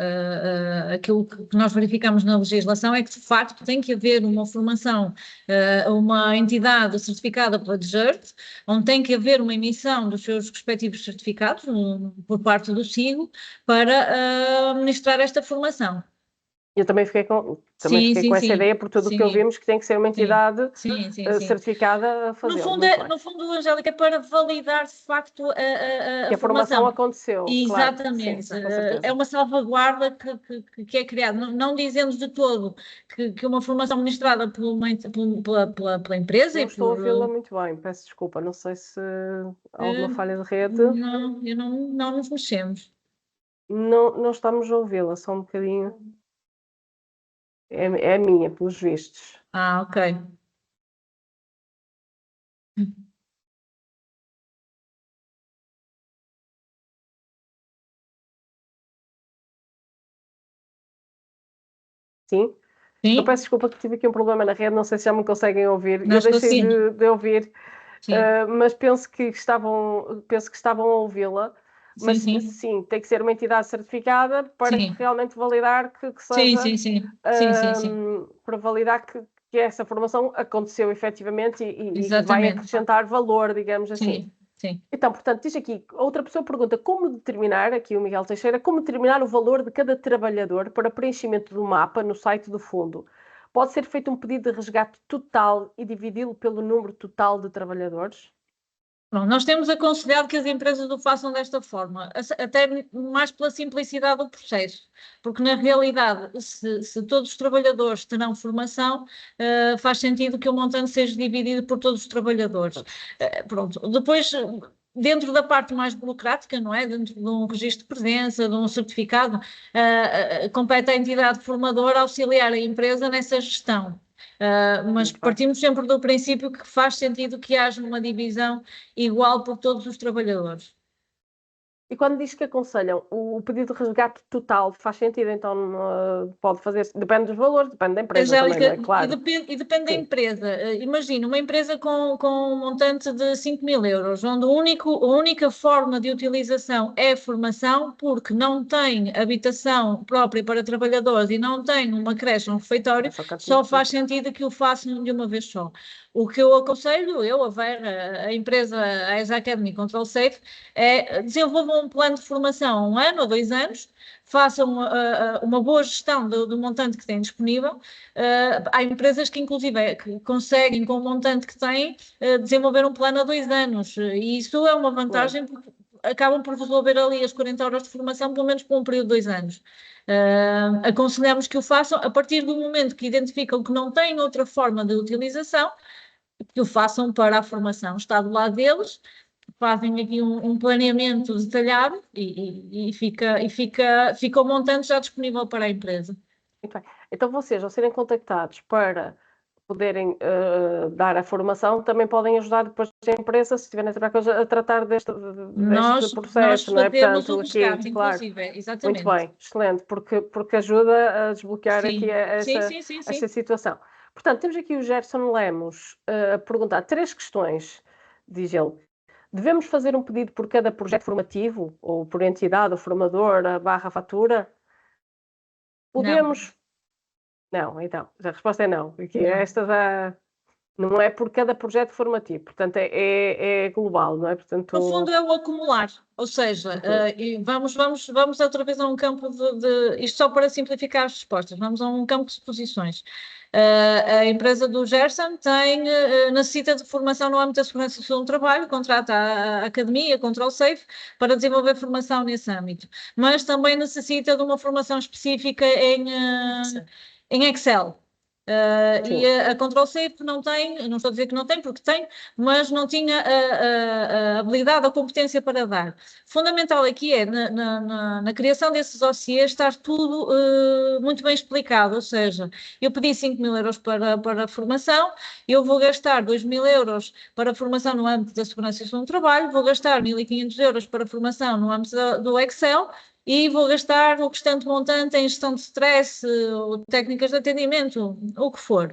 Aquilo que nós verificamos na legislação é que, de facto, tem que haver uma formação, uma entidade certificada pela DGERT, onde tem que haver uma emissão dos seus respectivos certificados por parte do SIGO para ministrar esta formação. Eu também fiquei com Sim, sim, essa sim. ideia, por tudo o que ouvimos, que tem que ser uma entidade Sim. certificada a fazer. No fundo, Angélica, é para validar de facto Que a formação aconteceu, claro. Exatamente. Sim, com certeza. É uma salvaguarda que é criada, não dizendo de todo que uma formação ministrada pela empresa Não e estou a por. ouvi-la muito bem, peço desculpa, não sei se há alguma falha de rede. Não nos mexemos. Não estamos a ouvi-la, só um bocadinho. É a minha, pelos vistos. Ok. Sim? Eu Sim? peço desculpa que tive aqui um problema na rede, não sei se já me conseguem ouvir. Nós Eu deixei conseguimos. de ouvir, Sim. mas penso que estavam a ouvi-la. Mas sim, tem que ser uma entidade certificada para Sim. realmente validar que seja, Sim. para validar que essa formação aconteceu efetivamente e vai Exatamente. acrescentar valor, digamos assim. Sim. Então, portanto, diz aqui, outra pessoa pergunta como determinar, aqui o Miguel Teixeira, como determinar o valor de cada trabalhador para preenchimento do mapa no site do fundo? Pode ser feito um pedido de resgate total e dividi-lo pelo número total de trabalhadores? Bom, nós temos aconselhado que as empresas o façam desta forma, até mais pela simplicidade do processo, porque na realidade, se todos os trabalhadores terão formação, faz sentido que o montante seja dividido por todos os trabalhadores. Pronto, depois, dentro da parte mais burocrática, não é? Dentro de um registro de presença, de um certificado, compete à entidade formadora auxiliar a empresa nessa gestão. Mas partimos sempre do princípio que faz sentido que haja uma divisão igual por todos os trabalhadores. E quando diz que aconselham o pedido de resgate total, faz sentido, então pode fazer, depende dos valores, depende da empresa Angélica, também, não é? Claro. E depende da empresa. Imagina uma empresa com um montante de 5.000 euros, onde a única forma de utilização é formação, porque não tem habitação própria para trabalhadores e não tem uma creche, um refeitório, só faz sentido que o façam de uma vez só. O que eu aconselho, a Vera, a empresa, a ESA Academy Control Safe, é desenvolvam um plano de formação 1 ano ou 2 anos, façam uma boa gestão do montante que têm disponível. Há empresas que, inclusive, que conseguem, com o montante que têm, desenvolver um plano a 2 anos. E isso é uma vantagem, porque acabam por resolver ali as 40 horas de formação, pelo menos por um período de 2 anos. Aconselhamos que o façam a partir do momento que identificam que não têm outra forma de utilização, que o façam para a formação. Está do lado deles, fazem aqui um planeamento detalhado e fica o montante já disponível para a empresa. Muito bem. Então vocês, ao serem contactados para poderem dar a formação, também podem ajudar depois a empresa, se estiverem a tratar deste processo, não é? Portanto, o resgate, claro. inclusive, exatamente. Muito bem, excelente, porque ajuda a desbloquear aqui essa situação. Portanto, temos aqui o Gerson Lemos a perguntar 3 questões, diz ele. Devemos fazer um pedido por cada projeto formativo, ou por entidade, ou formadora, / fatura? Podemos... Não, então, a resposta é não. Porque esta já não é por cada projeto formativo, portanto é global, não é? Portanto... No fundo é o acumular, ou seja, vamos outra vez a um campo isto só para simplificar as respostas, vamos a um campo de suposições. A empresa do Gerson necessita de formação no âmbito da segurança social do trabalho, contrata a academia, Control Safe, para desenvolver formação nesse âmbito, mas também necessita de uma formação específica em Excel. E a Control Safe não tem, não estou a dizer que não tem, porque tem, mas não tinha a habilidade, a competência para dar. Fundamental aqui é, na criação desses dossiês, estar tudo muito bem explicado, ou seja, eu pedi 5.000 euros para a formação, eu vou gastar 2.000 euros para a formação no âmbito da segurança e saúde do trabalho, vou gastar 1.500 euros para a formação no âmbito do Excel, e vou gastar o restante montante em gestão de stress, ou técnicas de atendimento, o que for.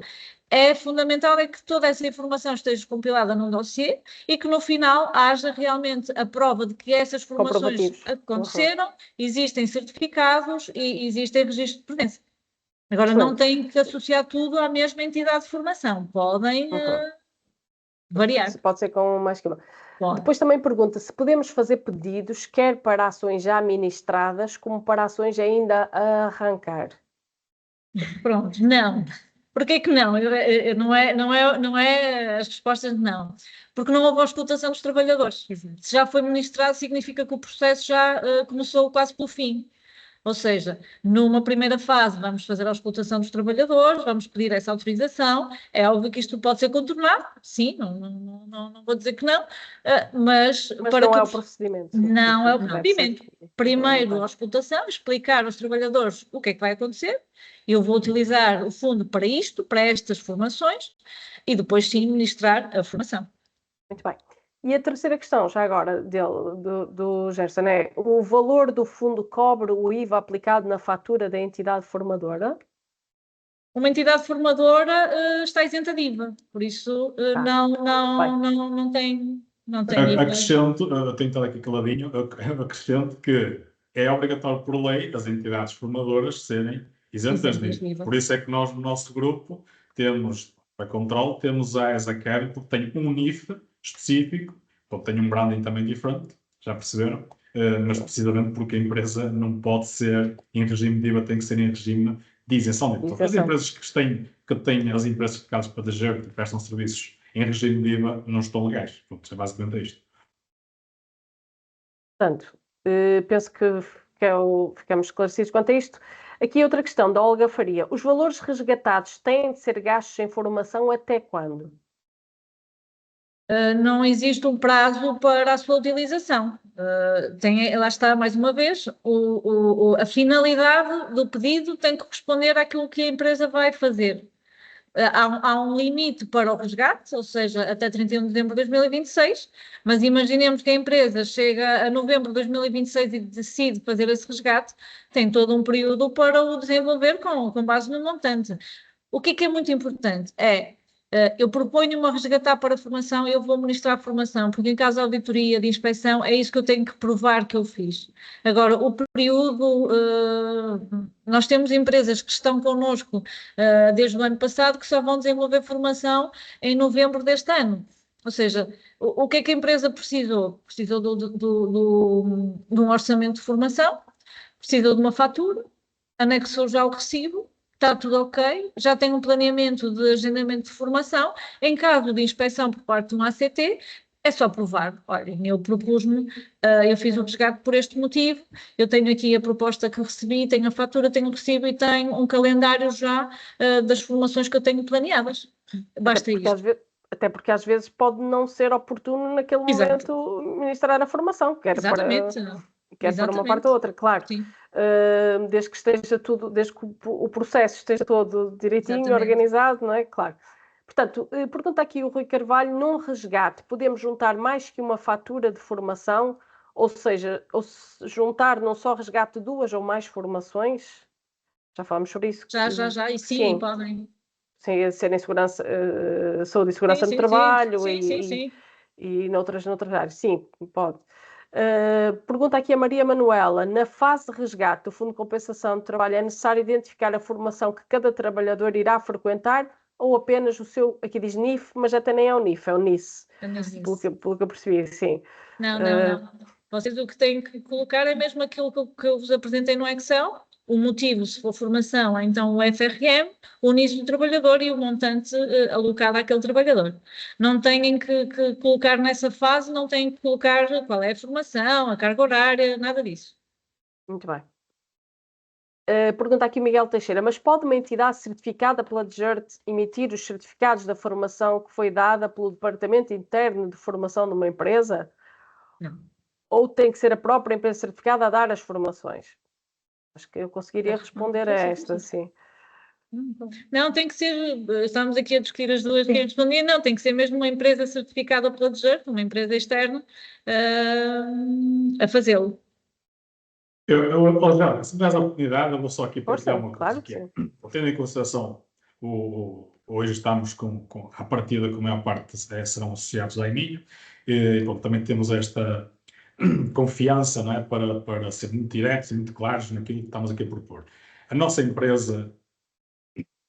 É fundamental que toda essa informação esteja compilada num dossiê e que no final haja realmente a prova de que essas formações aconteceram, existem certificados e existem registros de presença. Agora, não têm que associar tudo à mesma entidade de formação, podem variar. Pode ser com mais que uma. Depois também pergunta se podemos fazer pedidos, quer para ações já administradas, como para ações ainda a arrancar. Pronto, não. Porquê que não? Não é as respostas não. Porque não houve auscultação dos trabalhadores. Se já foi ministrado, significa que o processo já começou quase pelo fim. Ou seja, numa primeira fase vamos fazer a auscultação dos trabalhadores, vamos pedir essa autorização. É óbvio que isto pode ser contornado, sim, não vou dizer que não, mas para não que é o procedimento. não é o Deve procedimento. ser. Primeiro, a auscultação, explicar aos trabalhadores o que é que vai acontecer. Eu vou utilizar o fundo para isto, para estas formações, e depois sim ministrar a formação. Muito bem. E a terceira questão, já agora, do Gerson, é: o valor do fundo cobre o IVA aplicado na fatura da entidade formadora? Uma entidade formadora está isenta de IVA, por isso não tem IVA. Acrescento, eu tenho estado aqui caladinho, acrescento que é obrigatório por lei as entidades formadoras serem isentas de IVA. Por isso é que nós, no nosso grupo, temos, para controle, temos a ESACAR, porque tem um NIF específico, ou tem um branding também diferente, já perceberam? Mas precisamente porque a empresa não pode ser em regime de IVA, tem que ser em regime de isenção. Então, as empresas que têm as empresas certificadas para DGER, que prestam serviços em regime de IVA, não estão legais. Pronto, é basicamente isto. Portanto, penso que ficamos esclarecidos quanto a isto. Aqui outra questão da Olga Faria: os valores resgatados têm de ser gastos em formação até quando? Não existe um prazo para a sua utilização. Lá está, mais uma vez, a finalidade do pedido tem que corresponder àquilo que a empresa vai fazer. Há um limite para o resgate, ou seja, até 31 de dezembro de 2026, mas imaginemos que a empresa chega a novembro de 2026 e decide fazer esse resgate, tem todo um período para o desenvolver com base no montante. O que é muito importante eu proponho-me a resgatar para a formação, eu vou ministrar a formação, porque em caso de auditoria, de inspeção, é isso que eu tenho que provar que eu fiz. Agora, o período, nós temos empresas que estão connosco desde o ano passado que só vão desenvolver formação em novembro deste ano. Ou seja, o que é que a empresa precisou? Precisou de um orçamento de formação, precisou de uma fatura, anexou já o recibo, está tudo ok, já tem um planeamento de agendamento de formação. Em caso de inspeção por parte de um ACT, é só provar. Olhem, eu propus-me, eu fiz o resgate por este motivo, eu tenho aqui a proposta que recebi, tenho a fatura, tenho o recibo e tenho um calendário já das formações que eu tenho planeadas. Basta isto. Até porque às vezes pode não ser oportuno naquele momento ministrar a formação, quer para uma parte ou outra, claro. Desde que esteja tudo, desde que o processo esteja todo direitinho, organizado, não é? Claro. Portanto, pergunta aqui o Rui Carvalho: num resgate podemos juntar mais que uma fatura de formação, ou seja, juntar num só resgate 2 ou mais formações? Já falámos sobre isso. Já, e sim, podem. Sem serem segurança, saúde e segurança no trabalho e noutras áreas. Sim, pode. Pergunta aqui a Maria Manuela: na fase de resgate do Fundo de Compensação de Trabalho, é necessário identificar a formação que cada trabalhador irá frequentar ou apenas o seu, aqui diz NIF, mas até nem é o NIF, é o NIS, pelo que eu percebi, sim. Não. Vocês o que têm que colocar é mesmo aquilo que eu vos apresentei no Excel, o motivo, se for formação, então o FRM, o NIS do trabalhador e o montante alocado àquele trabalhador. Não têm que colocar nessa fase, não têm que colocar qual é a formação, a carga horária, nada disso. Muito bem. Pergunta aqui Miguel Teixeira: mas pode uma entidade certificada pela DGERT emitir os certificados da formação que foi dada pelo Departamento Interno de Formação de uma empresa? Não. Ou tem que ser a própria empresa certificada a dar as formações? Acho que eu conseguiria responder a esta, sim. Não, tem que ser, estamos aqui a discutir as duas que eu respondi, não, tem que ser mesmo uma empresa certificada pela DGERT, uma empresa externa, a fazê-lo. Se me dás a oportunidade, eu vou só aqui partilhar uma coisa. Claro, tendo em consideração, hoje estamos à partida, com a maior parte serão associados à Eminho, e também temos esta confiança, não é, para ser muito diretos e muito claros naquilo que estamos aqui a propor. A nossa empresa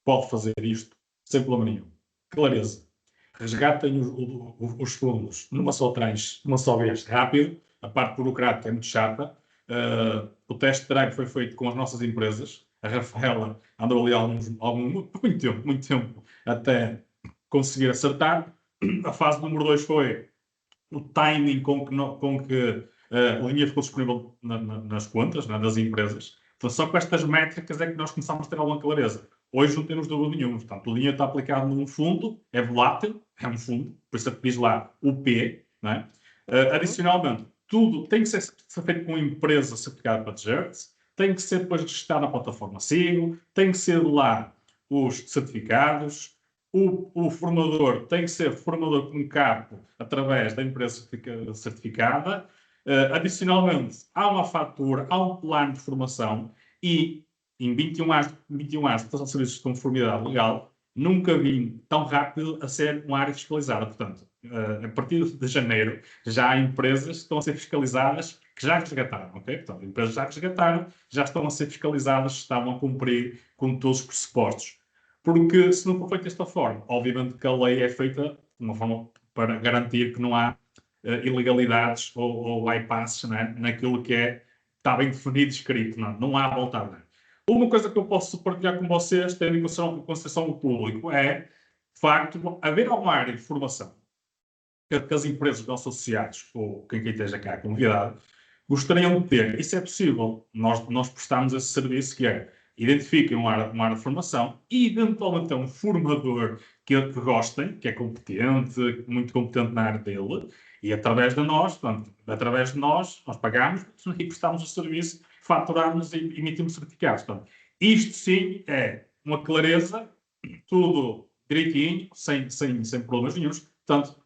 pode fazer isto sem problema nenhum. Clareza. Resgatem os fundos numa só tranche, uma só vez, rápido. A parte burocrática é muito chata. O teste de drive foi feito com as nossas empresas. A Rafaela andou ali muito tempo até conseguir acertar. A fase número 2 foi o timing com que a linha ficou disponível nas contas, né, das empresas. Então, só com estas métricas é que nós começámos a ter alguma clareza. Hoje não temos dúvida nenhuma. Portanto, o dinheiro está aplicado num fundo, é volátil, é um fundo, por isso é que diz lá o P. Né? Adicionalmente, tudo tem que ser feito com uma empresa certificada para TGERTS, tem que ser depois registado na plataforma SIGO, tem que ser lá os certificados, o formador tem que ser formador com capo através da empresa certificada. Adicionalmente, há uma fatura, há um plano de formação e em 21 anos de prestação de serviços de conformidade legal, nunca vim tão rápido a ser uma área fiscalizada. Portanto, a partir de janeiro, já há empresas que estão a ser fiscalizadas que já resgataram, ok? Portanto, empresas já resgataram, já estão a ser fiscalizadas, estavam a cumprir com todos os pressupostos. Porque se não for feito desta forma, obviamente que a lei é feita de uma forma para garantir que não há ilegalidades ou bypasses, né, naquilo que está bem definido e escrito. Não há volta a dar. Uma coisa que eu posso partilhar com vocês, tendo em consideração o público, é, de facto, haver alguma área de formação que as empresas, nossos associados, ou quem esteja cá convidado, gostariam de ter. Isso é possível. Nós prestamos esse serviço que é identifiquem uma área de formação e, eventualmente, um formador que gostem, que é competente, muito competente na área dele, e através de nós, portanto, através de nós pagamos e prestamos o serviço, faturamos e emitimos certificados. Portanto, isto sim é uma clareza, tudo direitinho, sem problemas nenhums. Portanto,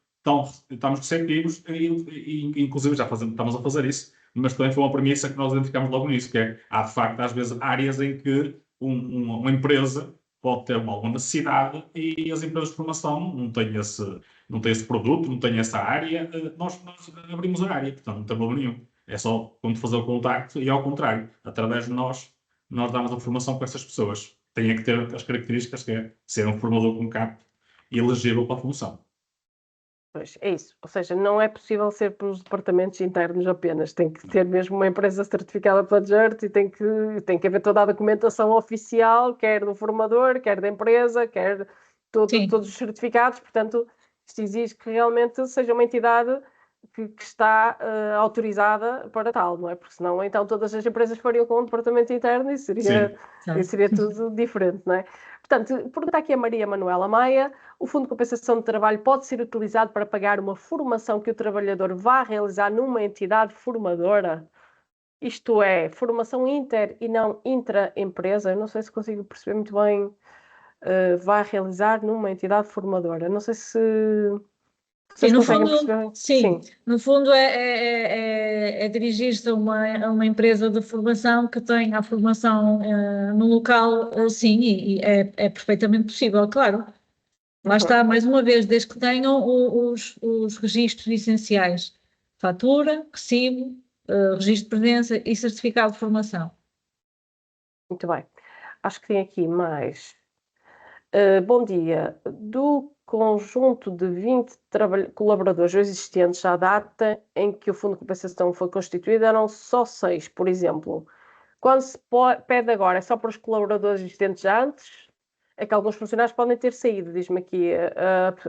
estamos receptivos e inclusive estamos a fazer isso, mas também foi uma premissa que nós identificamos logo nisso, que é, há de facto, às vezes, áreas em que uma empresa pode ter alguma necessidade e as empresas de formação não têm esse produto, não têm essa área, nós abrimos a área, portanto, não tem problema nenhum. É só quando fazer o contacto e, ao contrário, através de nós damos a formação para essas pessoas. Tem que ter as características que é ser um formador com CAP e elegível para a função. Pois, é isso. Ou seja, não é possível ser pelos departamentos internos apenas. Tem que ter mesmo uma empresa certificada para GERT e tem que haver toda a documentação oficial, quer do formador, quer da empresa, quer todos os certificados. Portanto, isto exige que realmente seja uma entidade que está autorizada para tal, não é? Porque senão, então, todas as empresas fariam com um departamento interno e seria tudo diferente, não é? Portanto, pergunta aqui a Maria Manuela Maia: o Fundo de Compensação de Trabalho pode ser utilizado para pagar uma formação que o trabalhador vá realizar numa entidade formadora? Isto é, formação inter e não intra-empresa. Eu não sei se consigo perceber muito bem. Vai realizar numa entidade formadora. Não sei se... Sim, no fundo, sim. No fundo é dirigir-se a uma empresa de formação que tenha a formação no local, sim, e é perfeitamente possível, claro. Lá está, mais uma vez, desde que tenham os registros essenciais: fatura, recibo, registro de presença e certificado de formação. Muito bem. Acho que tem aqui mais. Bom dia. Do conjunto de 20 colaboradores existentes à data em que o Fundo de Compensação foi constituído, eram só 6, por exemplo. Quando se pede agora, é só para os colaboradores existentes antes? É que alguns funcionários podem ter saído, diz-me aqui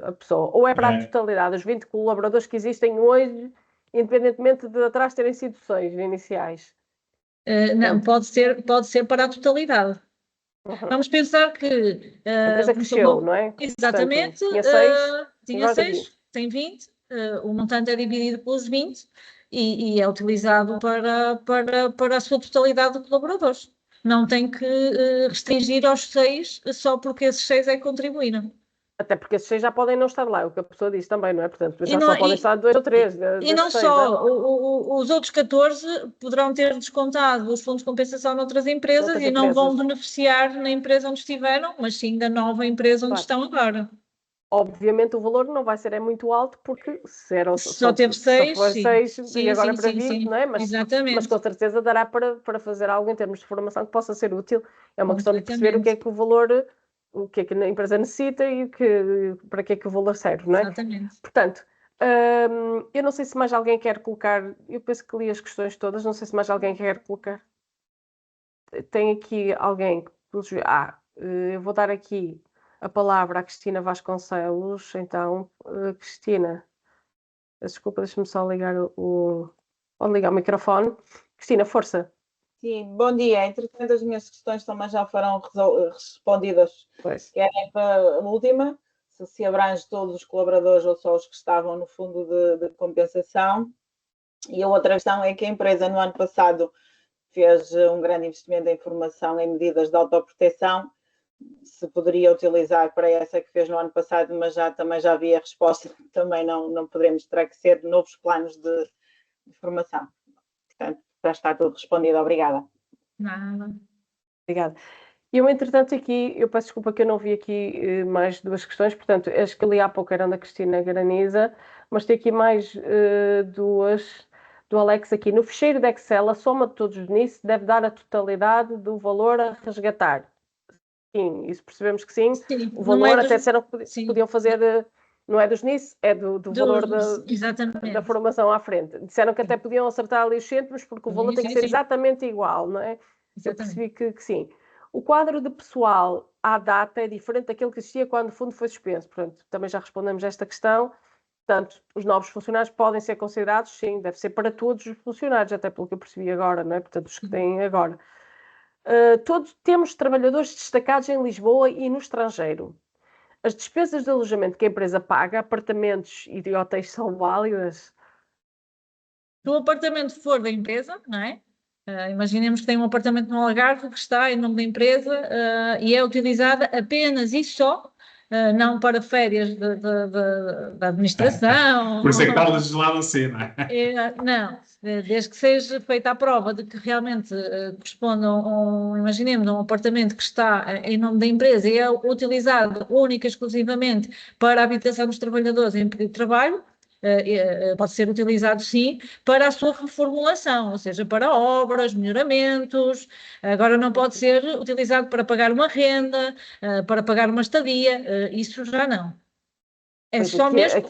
a pessoa. Ou é para a totalidade, os 20 colaboradores que existem hoje, independentemente de atrás terem sido 6 iniciais? Não, pode ser para a totalidade. Vamos pensar que... a empresa cresceu, não é? Exatamente. Portanto, tinha 6, tem 20. O montante é dividido pelos 20 e é utilizado para a sua totalidade de colaboradores. Não tem que restringir aos 6 só porque esses 6 é que contribuíram. Até porque esses 6 já podem não estar lá, é o que a pessoa disse também, não é? Portanto, já só podem estar 2 ou 3. E não só, os outros 14 poderão ter descontado os fundos de compensação noutras empresas e não vão beneficiar na empresa onde estiveram, mas sim da nova empresa onde estão agora. Obviamente o valor não vai ser muito alto, porque se era só teve 6, só 6 e agora para 20, não é? Mas com certeza dará para fazer algo em termos de formação que possa ser útil. É uma questão de perceber o que é que o valor, o que é que a empresa necessita e para que é que o valor serve, não é? Exatamente. Portanto, eu não sei se mais alguém quer colocar, eu penso que li as questões todas, não sei se mais alguém quer colocar. tem aqui alguém que... eu vou dar aqui a palavra à Cristina Vasconcelos. Então, Cristina, desculpa, deixa-me só ligar ligar o microfone. Cristina, força. Sim, bom dia. Entretanto, as minhas questões também já foram respondidas. Pois. Querem para a última, se abrange todos os colaboradores ou só os que estavam no fundo de compensação. E a outra questão é que a empresa no ano passado fez um grande investimento em formação em medidas de autoproteção. Se poderia utilizar para essa que fez no ano passado, mas também já havia resposta, também não poderemos, terá que ser novos planos de formação. Portanto, já está tudo respondido. Obrigada. Nada. Obrigada. Eu, entretanto, aqui, eu peço desculpa que eu não vi aqui mais duas questões, portanto, as que li há pouco eram da Cristina Graniza, mas tem aqui mais duas do Alex aqui. No ficheiro de Excel, a soma de todos os NIS deve dar a totalidade do valor a resgatar. Sim, isso percebemos que sim. Sim, O valor até disseram que sim. podiam fazer, não é dos NIS, é do valor Exatamente. da formação à frente. Disseram que até podiam acertar ali os cêntimos, porque o valor tem que ser exatamente igual, não é? Exatamente. Eu percebi que sim. O quadro de pessoal à data é diferente daquele que existia quando o fundo foi suspenso. Portanto, também já respondemos a esta questão. Portanto, os novos funcionários podem ser considerados, sim, deve ser para todos os funcionários, até pelo que eu percebi agora, não é? Portanto, os que têm agora. Todos temos trabalhadores destacados em Lisboa e no estrangeiro. As despesas de alojamento que a empresa paga, apartamentos e de hotéis, são válidas? Se o apartamento for da empresa, não é? Imaginemos que tem um apartamento no Algarve que está em nome da empresa e é utilizada apenas e só, não para férias da administração. Por isso é que está legislado assim, não é? Não, desde que seja feita a prova de que realmente corresponde imaginemos, a um apartamento que está em nome da empresa e é utilizado única e exclusivamente para a habitação dos trabalhadores em período de trabalho, pode ser utilizado sim para a sua reformulação, ou seja, para obras, melhoramentos. Agora não pode ser utilizado para pagar uma renda, para pagar uma estadia, isso já não. É Pois só mesmo...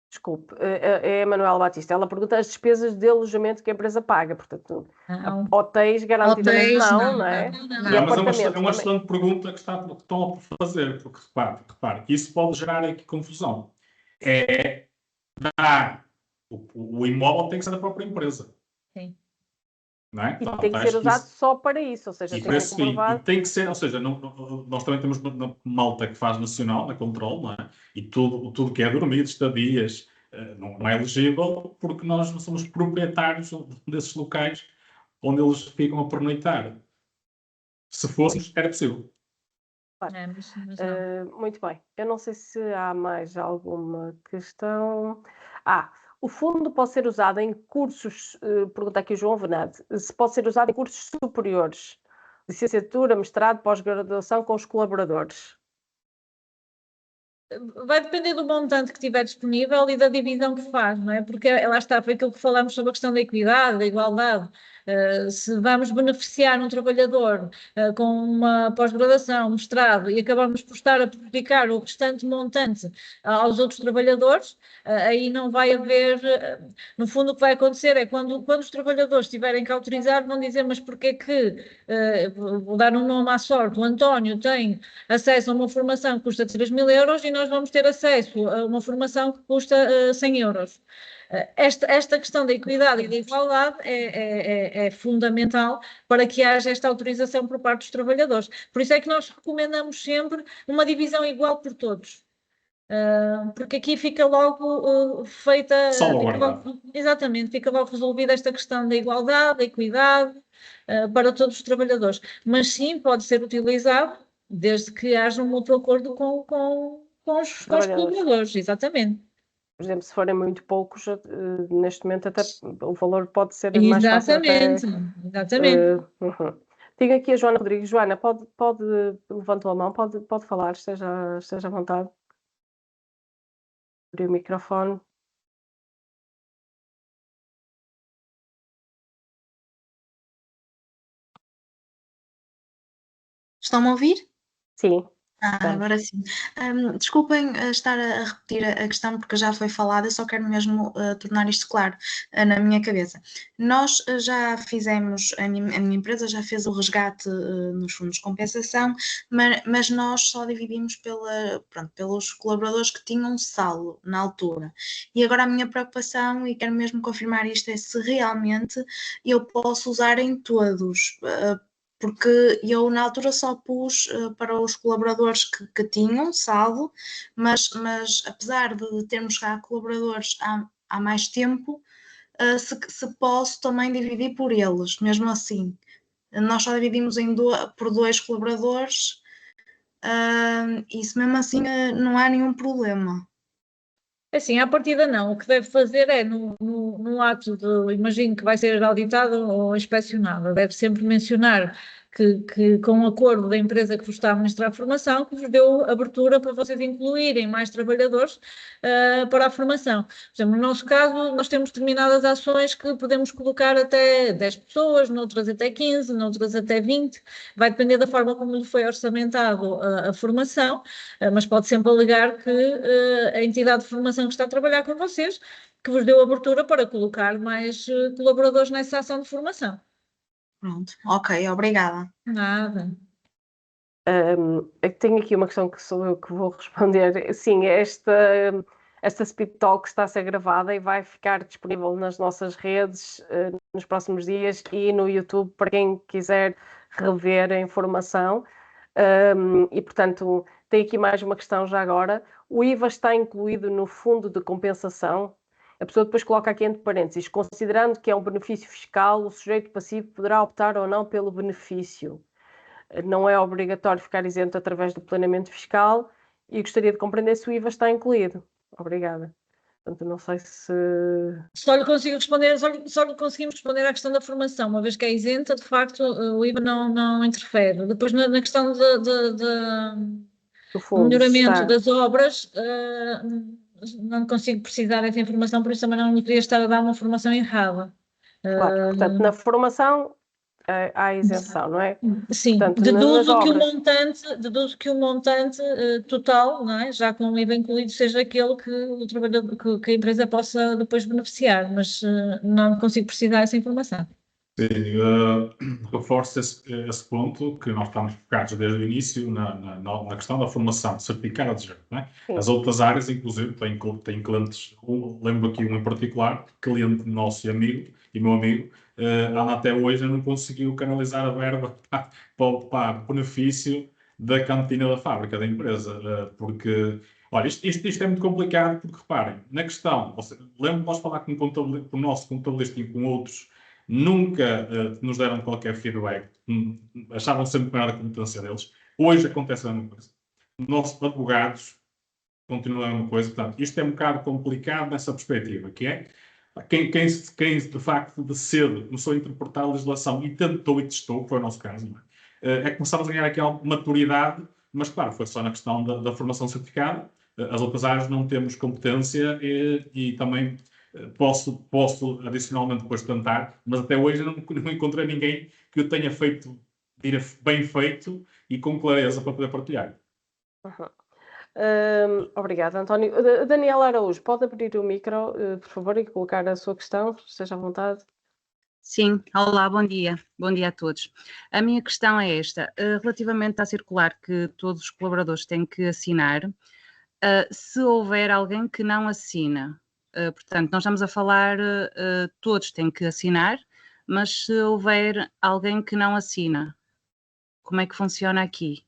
Desculpe, é a Manuela Batista. Ela pergunta as despesas de alojamento que a empresa paga. Portanto, hotéis garantidamente não é? Não, mas é uma excelente pergunta que estão a fazer, porque repare, isso pode gerar aqui confusão. O imóvel tem que ser da própria empresa. Sim. Não é? E tem que ser usado só para isso, ou seja, tem que comprovar... E tem que ser, ou seja, nós também temos na malta que faz nacional, na controle, não é? E tudo que é dormido, estadias, não é elegível porque nós não somos proprietários desses locais onde eles ficam a pernoitar. Se fôssemos, era possível. Mas muito bem. Eu não sei se há mais alguma questão. O fundo pode ser usado em cursos, pergunta aqui o João Venade, se pode ser usado em cursos superiores, licenciatura, mestrado, pós-graduação com os colaboradores. Vai depender do montante que tiver disponível e da divisão que faz, não é? Porque lá está, foi aquilo que falamos sobre a questão da equidade, da igualdade. Se vamos beneficiar um trabalhador com uma pós-graduação, um mestrado, e acabamos por estar a prejudicar o restante montante aos outros trabalhadores, aí não vai haver... no fundo, o que vai acontecer é quando os trabalhadores tiverem que autorizar, vão dizer, mas porquê que, vou dar um nome à sorte, o António tem acesso a uma formação que custa 3.000 euros e nós vamos ter acesso a uma formação que custa 100 euros. Esta questão da equidade e da igualdade é fundamental para que haja esta autorização por parte dos trabalhadores. Por isso é que nós recomendamos sempre uma divisão igual por todos. Porque aqui fica logo feita... Exatamente, fica logo resolvida esta questão da igualdade, da equidade para todos os trabalhadores. Mas sim, pode ser utilizado desde que haja um mútuo acordo com os colaboradores, exatamente. Por exemplo, se forem muito poucos, neste momento até o valor pode ser mais fácil. Exatamente. Tenho aqui a Joana Rodrigues. Joana, levantou a mão, pode falar, esteja à vontade. Abrir o microfone. Estão-me a ouvir? Sim. Agora sim. Desculpem estar a repetir a questão porque já foi falada, eu só quero mesmo tornar isto claro na minha cabeça. Nós já fizemos, a minha empresa já fez o resgate nos fundos de compensação, mas nós só dividimos pelos colaboradores que tinham saldo na altura. E agora a minha preocupação, e quero mesmo confirmar isto, é se realmente eu posso usar em todos, porque eu na altura só pus para os colaboradores que tinham saldo, mas apesar de termos cá colaboradores há mais tempo, se posso também dividir por eles, mesmo assim. Nós só dividimos por 2 colaboradores, e isso mesmo assim não há nenhum problema. Assim, à partida não. O que deve fazer é, no ato de, imagino que vai ser auditado ou inspecionado, deve sempre mencionar que com o acordo da empresa que vos está a administrar a formação, que vos deu abertura para vocês incluírem mais trabalhadores para a formação. Por exemplo, no nosso caso, nós temos determinadas ações que podemos colocar até 10 pessoas, noutras até 15, noutras até 20, vai depender da forma como lhe foi orçamentado a formação, mas pode sempre alegar que a entidade de formação que está a trabalhar com vocês, que vos deu abertura para colocar mais colaboradores nessa ação de formação. Pronto, ok, obrigada. Nada. Tenho aqui uma questão que sou eu que vou responder. Sim, esta Speed Talk está a ser gravada e vai ficar disponível nas nossas redes nos próximos dias e no YouTube para quem quiser rever a informação. E, portanto, tem aqui mais uma questão já agora. O IVA está incluído no fundo de compensação? A pessoa depois coloca aqui entre parênteses, considerando que é um benefício fiscal, o sujeito passivo poderá optar ou não pelo benefício. Não é obrigatório ficar isento através do planeamento fiscal e gostaria de compreender se o IVA está incluído. Obrigada. Portanto, não sei se... Só lhe conseguimos responder à questão da formação, uma vez que é isenta, de facto, o IVA não interfere. Depois, na questão do melhoramento das obras, não consigo precisar dessa informação, por isso também não lhe queria estar a dar uma informação errada. Claro, portanto, na formação há isenção, não é? Sim, portanto, deduzo que o montante total, não é? Já com o IVA incluído, seja aquele que o trabalhador, que a empresa possa depois beneficiar, mas não consigo precisar dessa informação. Sim, reforço esse ponto que nós estamos focados desde o início na questão da formação certificada de género. Não é? As outras áreas, inclusive, têm clientes, lembro aqui um em particular, cliente nosso e amigo, e meu amigo, anda até hoje não conseguiu canalizar a verba para o benefício da cantina da fábrica, da empresa, porque... Olha, isto é muito complicado porque, reparem, na questão, lembro de nós falar com o nosso contabilista e com outros, nunca nos deram qualquer feedback, achavam sempre melhor a competência deles. Hoje acontece a mesma coisa. Nossos advogados continuam a mesma coisa. Portanto, isto é um bocado complicado nessa perspectiva, que é quem de facto de cedo começou a interpretar a legislação e tentou e testou, que foi o nosso caso, é que começámos a ganhar aqui alguma maturidade, mas claro, foi só na questão da formação certificada. As outras áreas não temos competência e também posso adicionalmente depois tentar, mas até hoje não encontrei ninguém que o tenha feito bem feito e com clareza para poder partilhar. Obrigada, António. Daniela Araújo, pode abrir o micro, por favor, e colocar a sua questão, esteja à vontade. Sim, olá, bom dia a todos. A minha questão é esta, relativamente à circular que todos os colaboradores têm que assinar, se houver alguém que não assina, portanto, nós estamos a falar, todos têm que assinar, mas se houver alguém que não assina, como é que funciona aqui?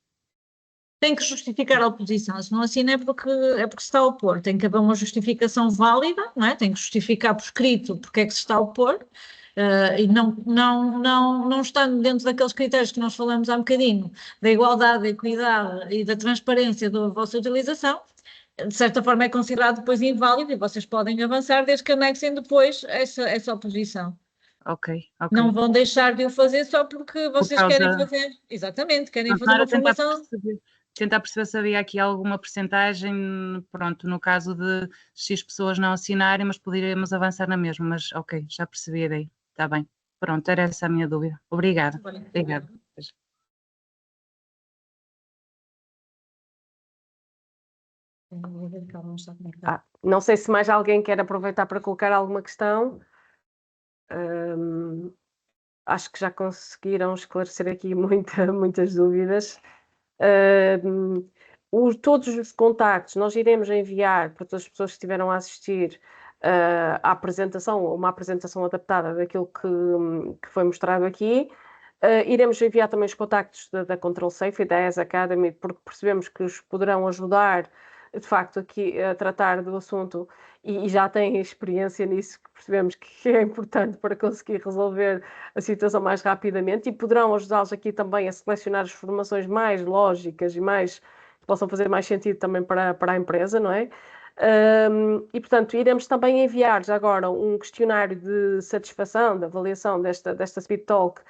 Tem que justificar a oposição, se não assina é porque se está a opor, tem que haver uma justificação válida, não é? Tem que justificar por escrito porque é que se está a opor, e não estando dentro daqueles critérios que nós falamos há um bocadinho, da igualdade, da equidade e da transparência da vossa utilização, de certa forma é considerado depois inválido e vocês podem avançar desde que anexem depois essa oposição. Ok. Não vão deixar de o fazer só porque vocês querem fazer, exatamente, querem fazer uma formação... Tentar perceber se havia aqui alguma percentagem, pronto, no caso de X pessoas não assinarem, mas poderíamos avançar na mesma, mas ok, já percebi a ideia, está bem. Pronto, era essa a minha dúvida. Obrigada. Obrigada. Não sei se mais alguém quer aproveitar para colocar alguma questão. Acho que já conseguiram esclarecer aqui muitas dúvidas. Todos os contactos nós iremos enviar para todas as pessoas que estiveram a assistir à apresentação, uma apresentação adaptada daquilo que foi mostrado aqui. Iremos enviar também os contactos da Control Safe e da ES Academy, porque percebemos que os poderão ajudar, de facto, aqui a tratar do assunto e já têm experiência nisso, que percebemos que é importante para conseguir resolver a situação mais rapidamente e poderão ajudá-los aqui também a selecionar as formações mais lógicas e mais que possam fazer mais sentido também para a empresa, não é? E, portanto, iremos também enviar já agora um questionário de satisfação, de avaliação desta Speed Talk,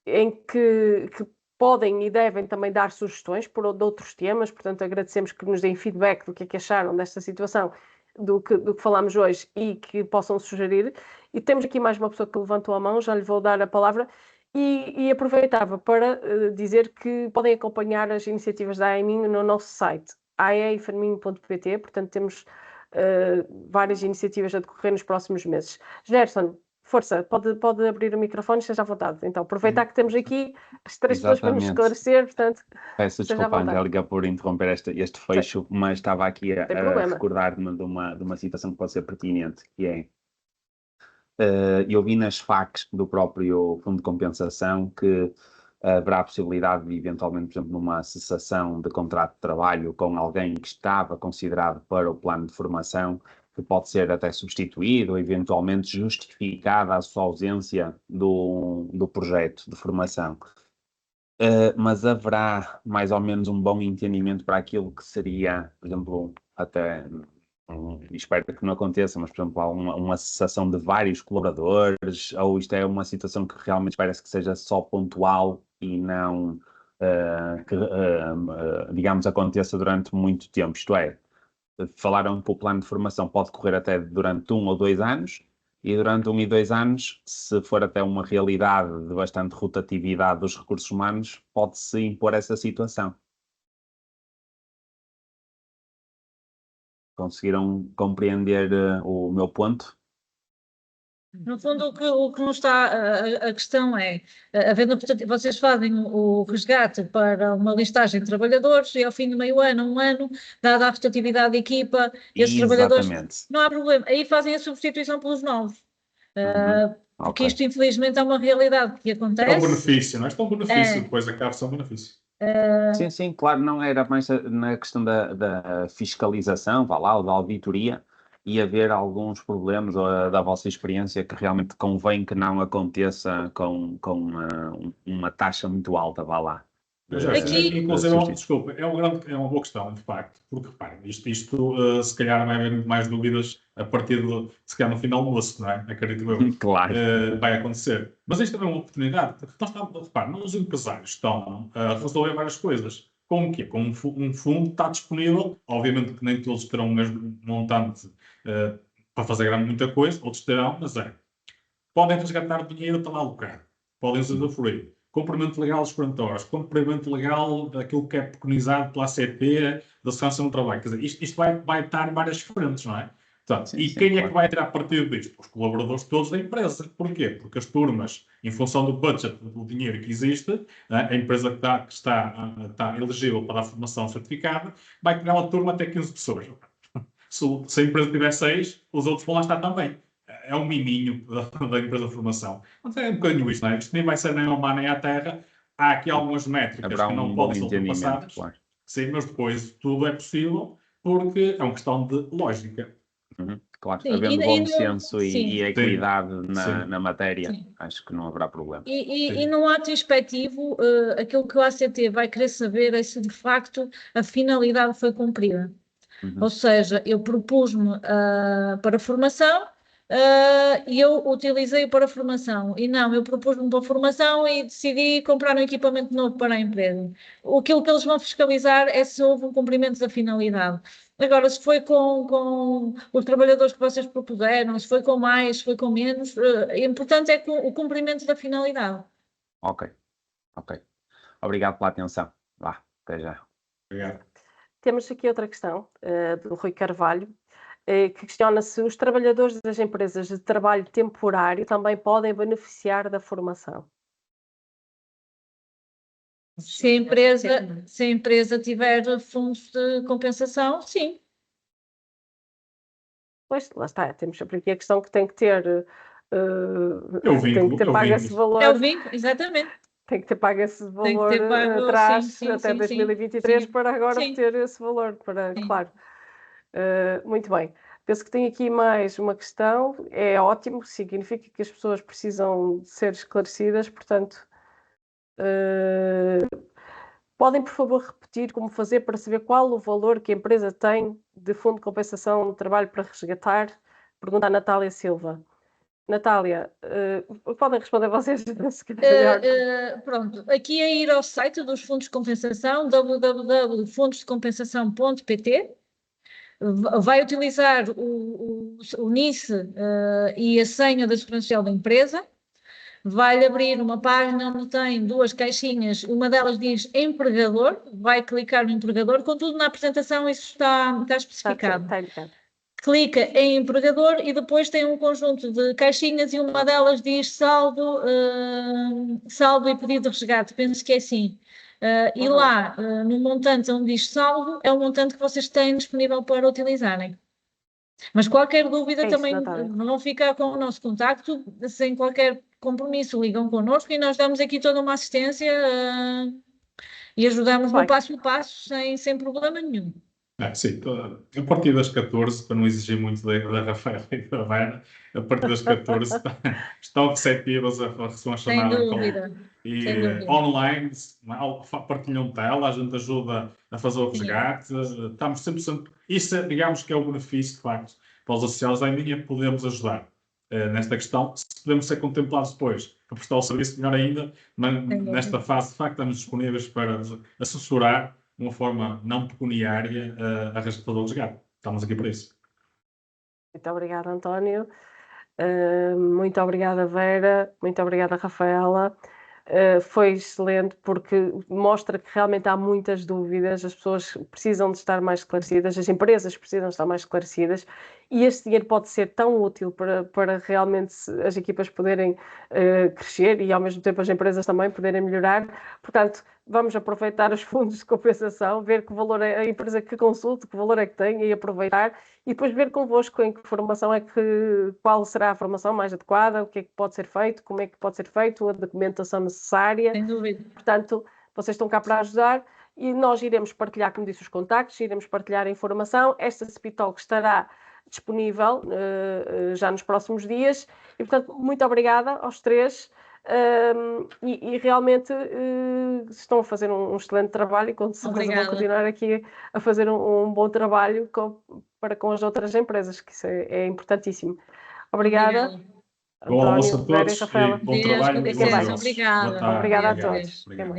em que podem e devem também dar sugestões de outros temas, portanto agradecemos que nos deem feedback do que é que acharam desta situação, do que falámos hoje e que possam sugerir. E temos aqui mais uma pessoa que levantou a mão, já lhe vou dar a palavra e aproveitava para dizer que podem acompanhar as iniciativas da AEMINHO no nosso site, aeiferminho.pt, portanto temos várias iniciativas a decorrer nos próximos meses. Gerson, força, pode abrir o microfone, esteja à vontade. Então, aproveitar que temos aqui as 3 pessoas para nos esclarecer, portanto, peço desculpa, Angélica, por interromper este fecho, mas estava aqui a recordar-me de uma situação que pode ser pertinente, que é, eu vi nas FAQs do próprio Fundo de Compensação que haverá a possibilidade de, eventualmente, por exemplo, numa cessação de contrato de trabalho com alguém que estava considerado para o plano de formação, que pode ser até substituído ou eventualmente justificada a sua ausência do projeto de formação. Mas haverá mais ou menos um bom entendimento para aquilo que seria, por exemplo, até, espero que não aconteça, mas por exemplo, há uma cessação de vários colaboradores, ou isto é uma situação que realmente parece que seja só pontual e não, digamos, aconteça durante muito tempo, isto é, falaram que o plano de formação pode correr até durante 1 ou 2 anos, e durante 1 e 2 anos, se for até uma realidade de bastante rotatividade dos recursos humanos, pode-se impor essa situação. Conseguiram compreender o meu ponto? No fundo, o que nos está, a questão é, vocês fazem o resgate para uma listagem de trabalhadores e ao fim de meio ano, 1 ano, dada a rotatividade da equipa, esses trabalhadores, não há problema, aí fazem a substituição pelos novos. Porque isto infelizmente é uma realidade que acontece. É um benefício, não é? Isto é um benefício, depois acaba-se um benefício. Sim, claro, não era mais na questão da fiscalização, vá lá, ou da auditoria, e haver alguns problemas da vossa experiência que realmente convém que não aconteça com uma taxa muito alta, vá lá. Inclusive, desculpa, é uma boa questão, de facto, porque reparem, isto se calhar vai haver muito mais dúvidas a partir se calhar no final do almoço, não é? Acredito eu. Claro. Vai acontecer. Mas isto também é uma oportunidade, porque reparem, os empresários estão a resolver várias coisas. Com o quê? Com um fundo que está disponível, obviamente que nem todos terão o mesmo montante para fazer muita coisa, outros terão, mas podem resgatar dinheiro, está lá alocado, podem usufruir. Cumprimento legal dos 40 horas, cumprimento legal daquilo que é preconizado pela ACP, da segurança no trabalho. Quer dizer, isto vai estar em várias frentes, não é? Portanto, quem é que vai tirar partido disto? Os colaboradores todos da empresa. Porquê? Porque as turmas, em função do budget, do dinheiro que existe, a empresa que está elegível para a formação certificada, vai criar uma turma até 15 pessoas. Se a empresa tiver 6, os outros vão lá estar também. É um miminho da empresa de formação. Mas é um bocadinho isto, não é? Isto nem vai ser nem ao mar nem à terra. Há aqui algumas métricas que não podem ser ultrapassadas. Claro. Sim, mas depois tudo é possível porque é uma questão de lógica. Claro, havendo bom senso e equidade na matéria, acho que não haverá problema. E no ato inspectivo, aquilo que o ACT vai querer saber é se de facto a finalidade foi cumprida. Ou seja, eu propus-me para formação e eu utilizei-o para formação. E não, eu propus-me para formação e decidi comprar um equipamento novo para a empresa. Aquilo que eles vão fiscalizar é se houve um cumprimento da finalidade. Agora, se foi com os trabalhadores que vocês propuseram, se foi com mais, se foi com menos, o importante é o cumprimento da finalidade. Ok. Obrigado pela atenção. Vá, até já. Obrigado. temos aqui outra questão do Rui Carvalho, que questiona se os trabalhadores das empresas de trabalho temporário também podem beneficiar da formação. Se a empresa tiver fundos de compensação, sim. Pois, lá está, temos sempre aqui a questão que tem que ter, tem que ter pago esse valor. É o vínculo, exatamente. Tem que ter pago esse valor atrás, até 2023, para agora ter esse valor, claro. Muito bem. Penso que tem aqui mais uma questão, é ótimo, significa que as pessoas precisam de ser esclarecidas, portanto, podem, por favor, repetir como fazer para saber qual o valor que a empresa tem de fundo de compensação de trabalho para resgatar? Pergunta a Natália Silva. Natália, podem responder vocês? Pronto, aqui é ir ao site dos fundos de compensação, www.fundosdecompensação.pt. Vai utilizar o NIS e a senha da Segurança Social da empresa. Vai abrir uma página onde tem duas caixinhas, uma delas diz empregador, vai clicar no empregador, contudo na apresentação isso está especificado. Clica em empregador e depois tem um conjunto de caixinhas e uma delas diz saldo e pedido de resgate, penso que é assim. E lá, no montante onde diz saldo, é o montante que vocês têm disponível para utilizarem. Mas qualquer dúvida também vão ficar com o nosso contacto, sem qualquer compromisso, ligam connosco e nós damos aqui toda uma assistência e ajudamos no passo a passo sem problema nenhum. Sim, a partir das 14, para não exigir muito da Rafaela e da Vera, a partir das 14 estão receptivas a receber uma chamada. Sem dúvida. Online, partilham tela, a gente ajuda a fazer o resgate, estamos sempre, isso digamos que é o benefício, de facto, para os associados da Iminha, podemos ajudar nesta questão, se podemos ser contemplados depois para prestar o serviço melhor ainda, mas nesta fase, de facto, estamos disponíveis para assessorar de uma forma não pecuniária a resgatador do resgate. Estamos aqui para isso. Muito obrigada, António. Muito obrigada, Vera. Muito obrigada, Rafaela. Foi excelente porque mostra que realmente há muitas dúvidas, as pessoas precisam de estar mais esclarecidas, as empresas precisam estar mais esclarecidas e este dinheiro pode ser tão útil para realmente as equipas poderem crescer e ao mesmo tempo as empresas também poderem melhorar. Portanto, vamos aproveitar os fundos de compensação, ver que valor é a empresa que consulte, que valor é que tem e aproveitar e depois ver convosco em que formação qual será a formação mais adequada, o que é que pode ser feito, como é que pode ser feito, a documentação necessária. Sem dúvida. Portanto, vocês estão cá para ajudar e nós iremos partilhar, como disse, os contactos, iremos partilhar a informação. Esta Speed Talk estará disponível já nos próximos dias e, portanto, muito obrigada aos três. E realmente estão a fazer um excelente trabalho e com certeza vão continuar aqui a fazer um bom trabalho para com as outras empresas, que isso é importantíssimo. Obrigada. Bom almoço a todos e Rafaela. bom trabalho. Obrigada. Obrigada a todos. Obrigado.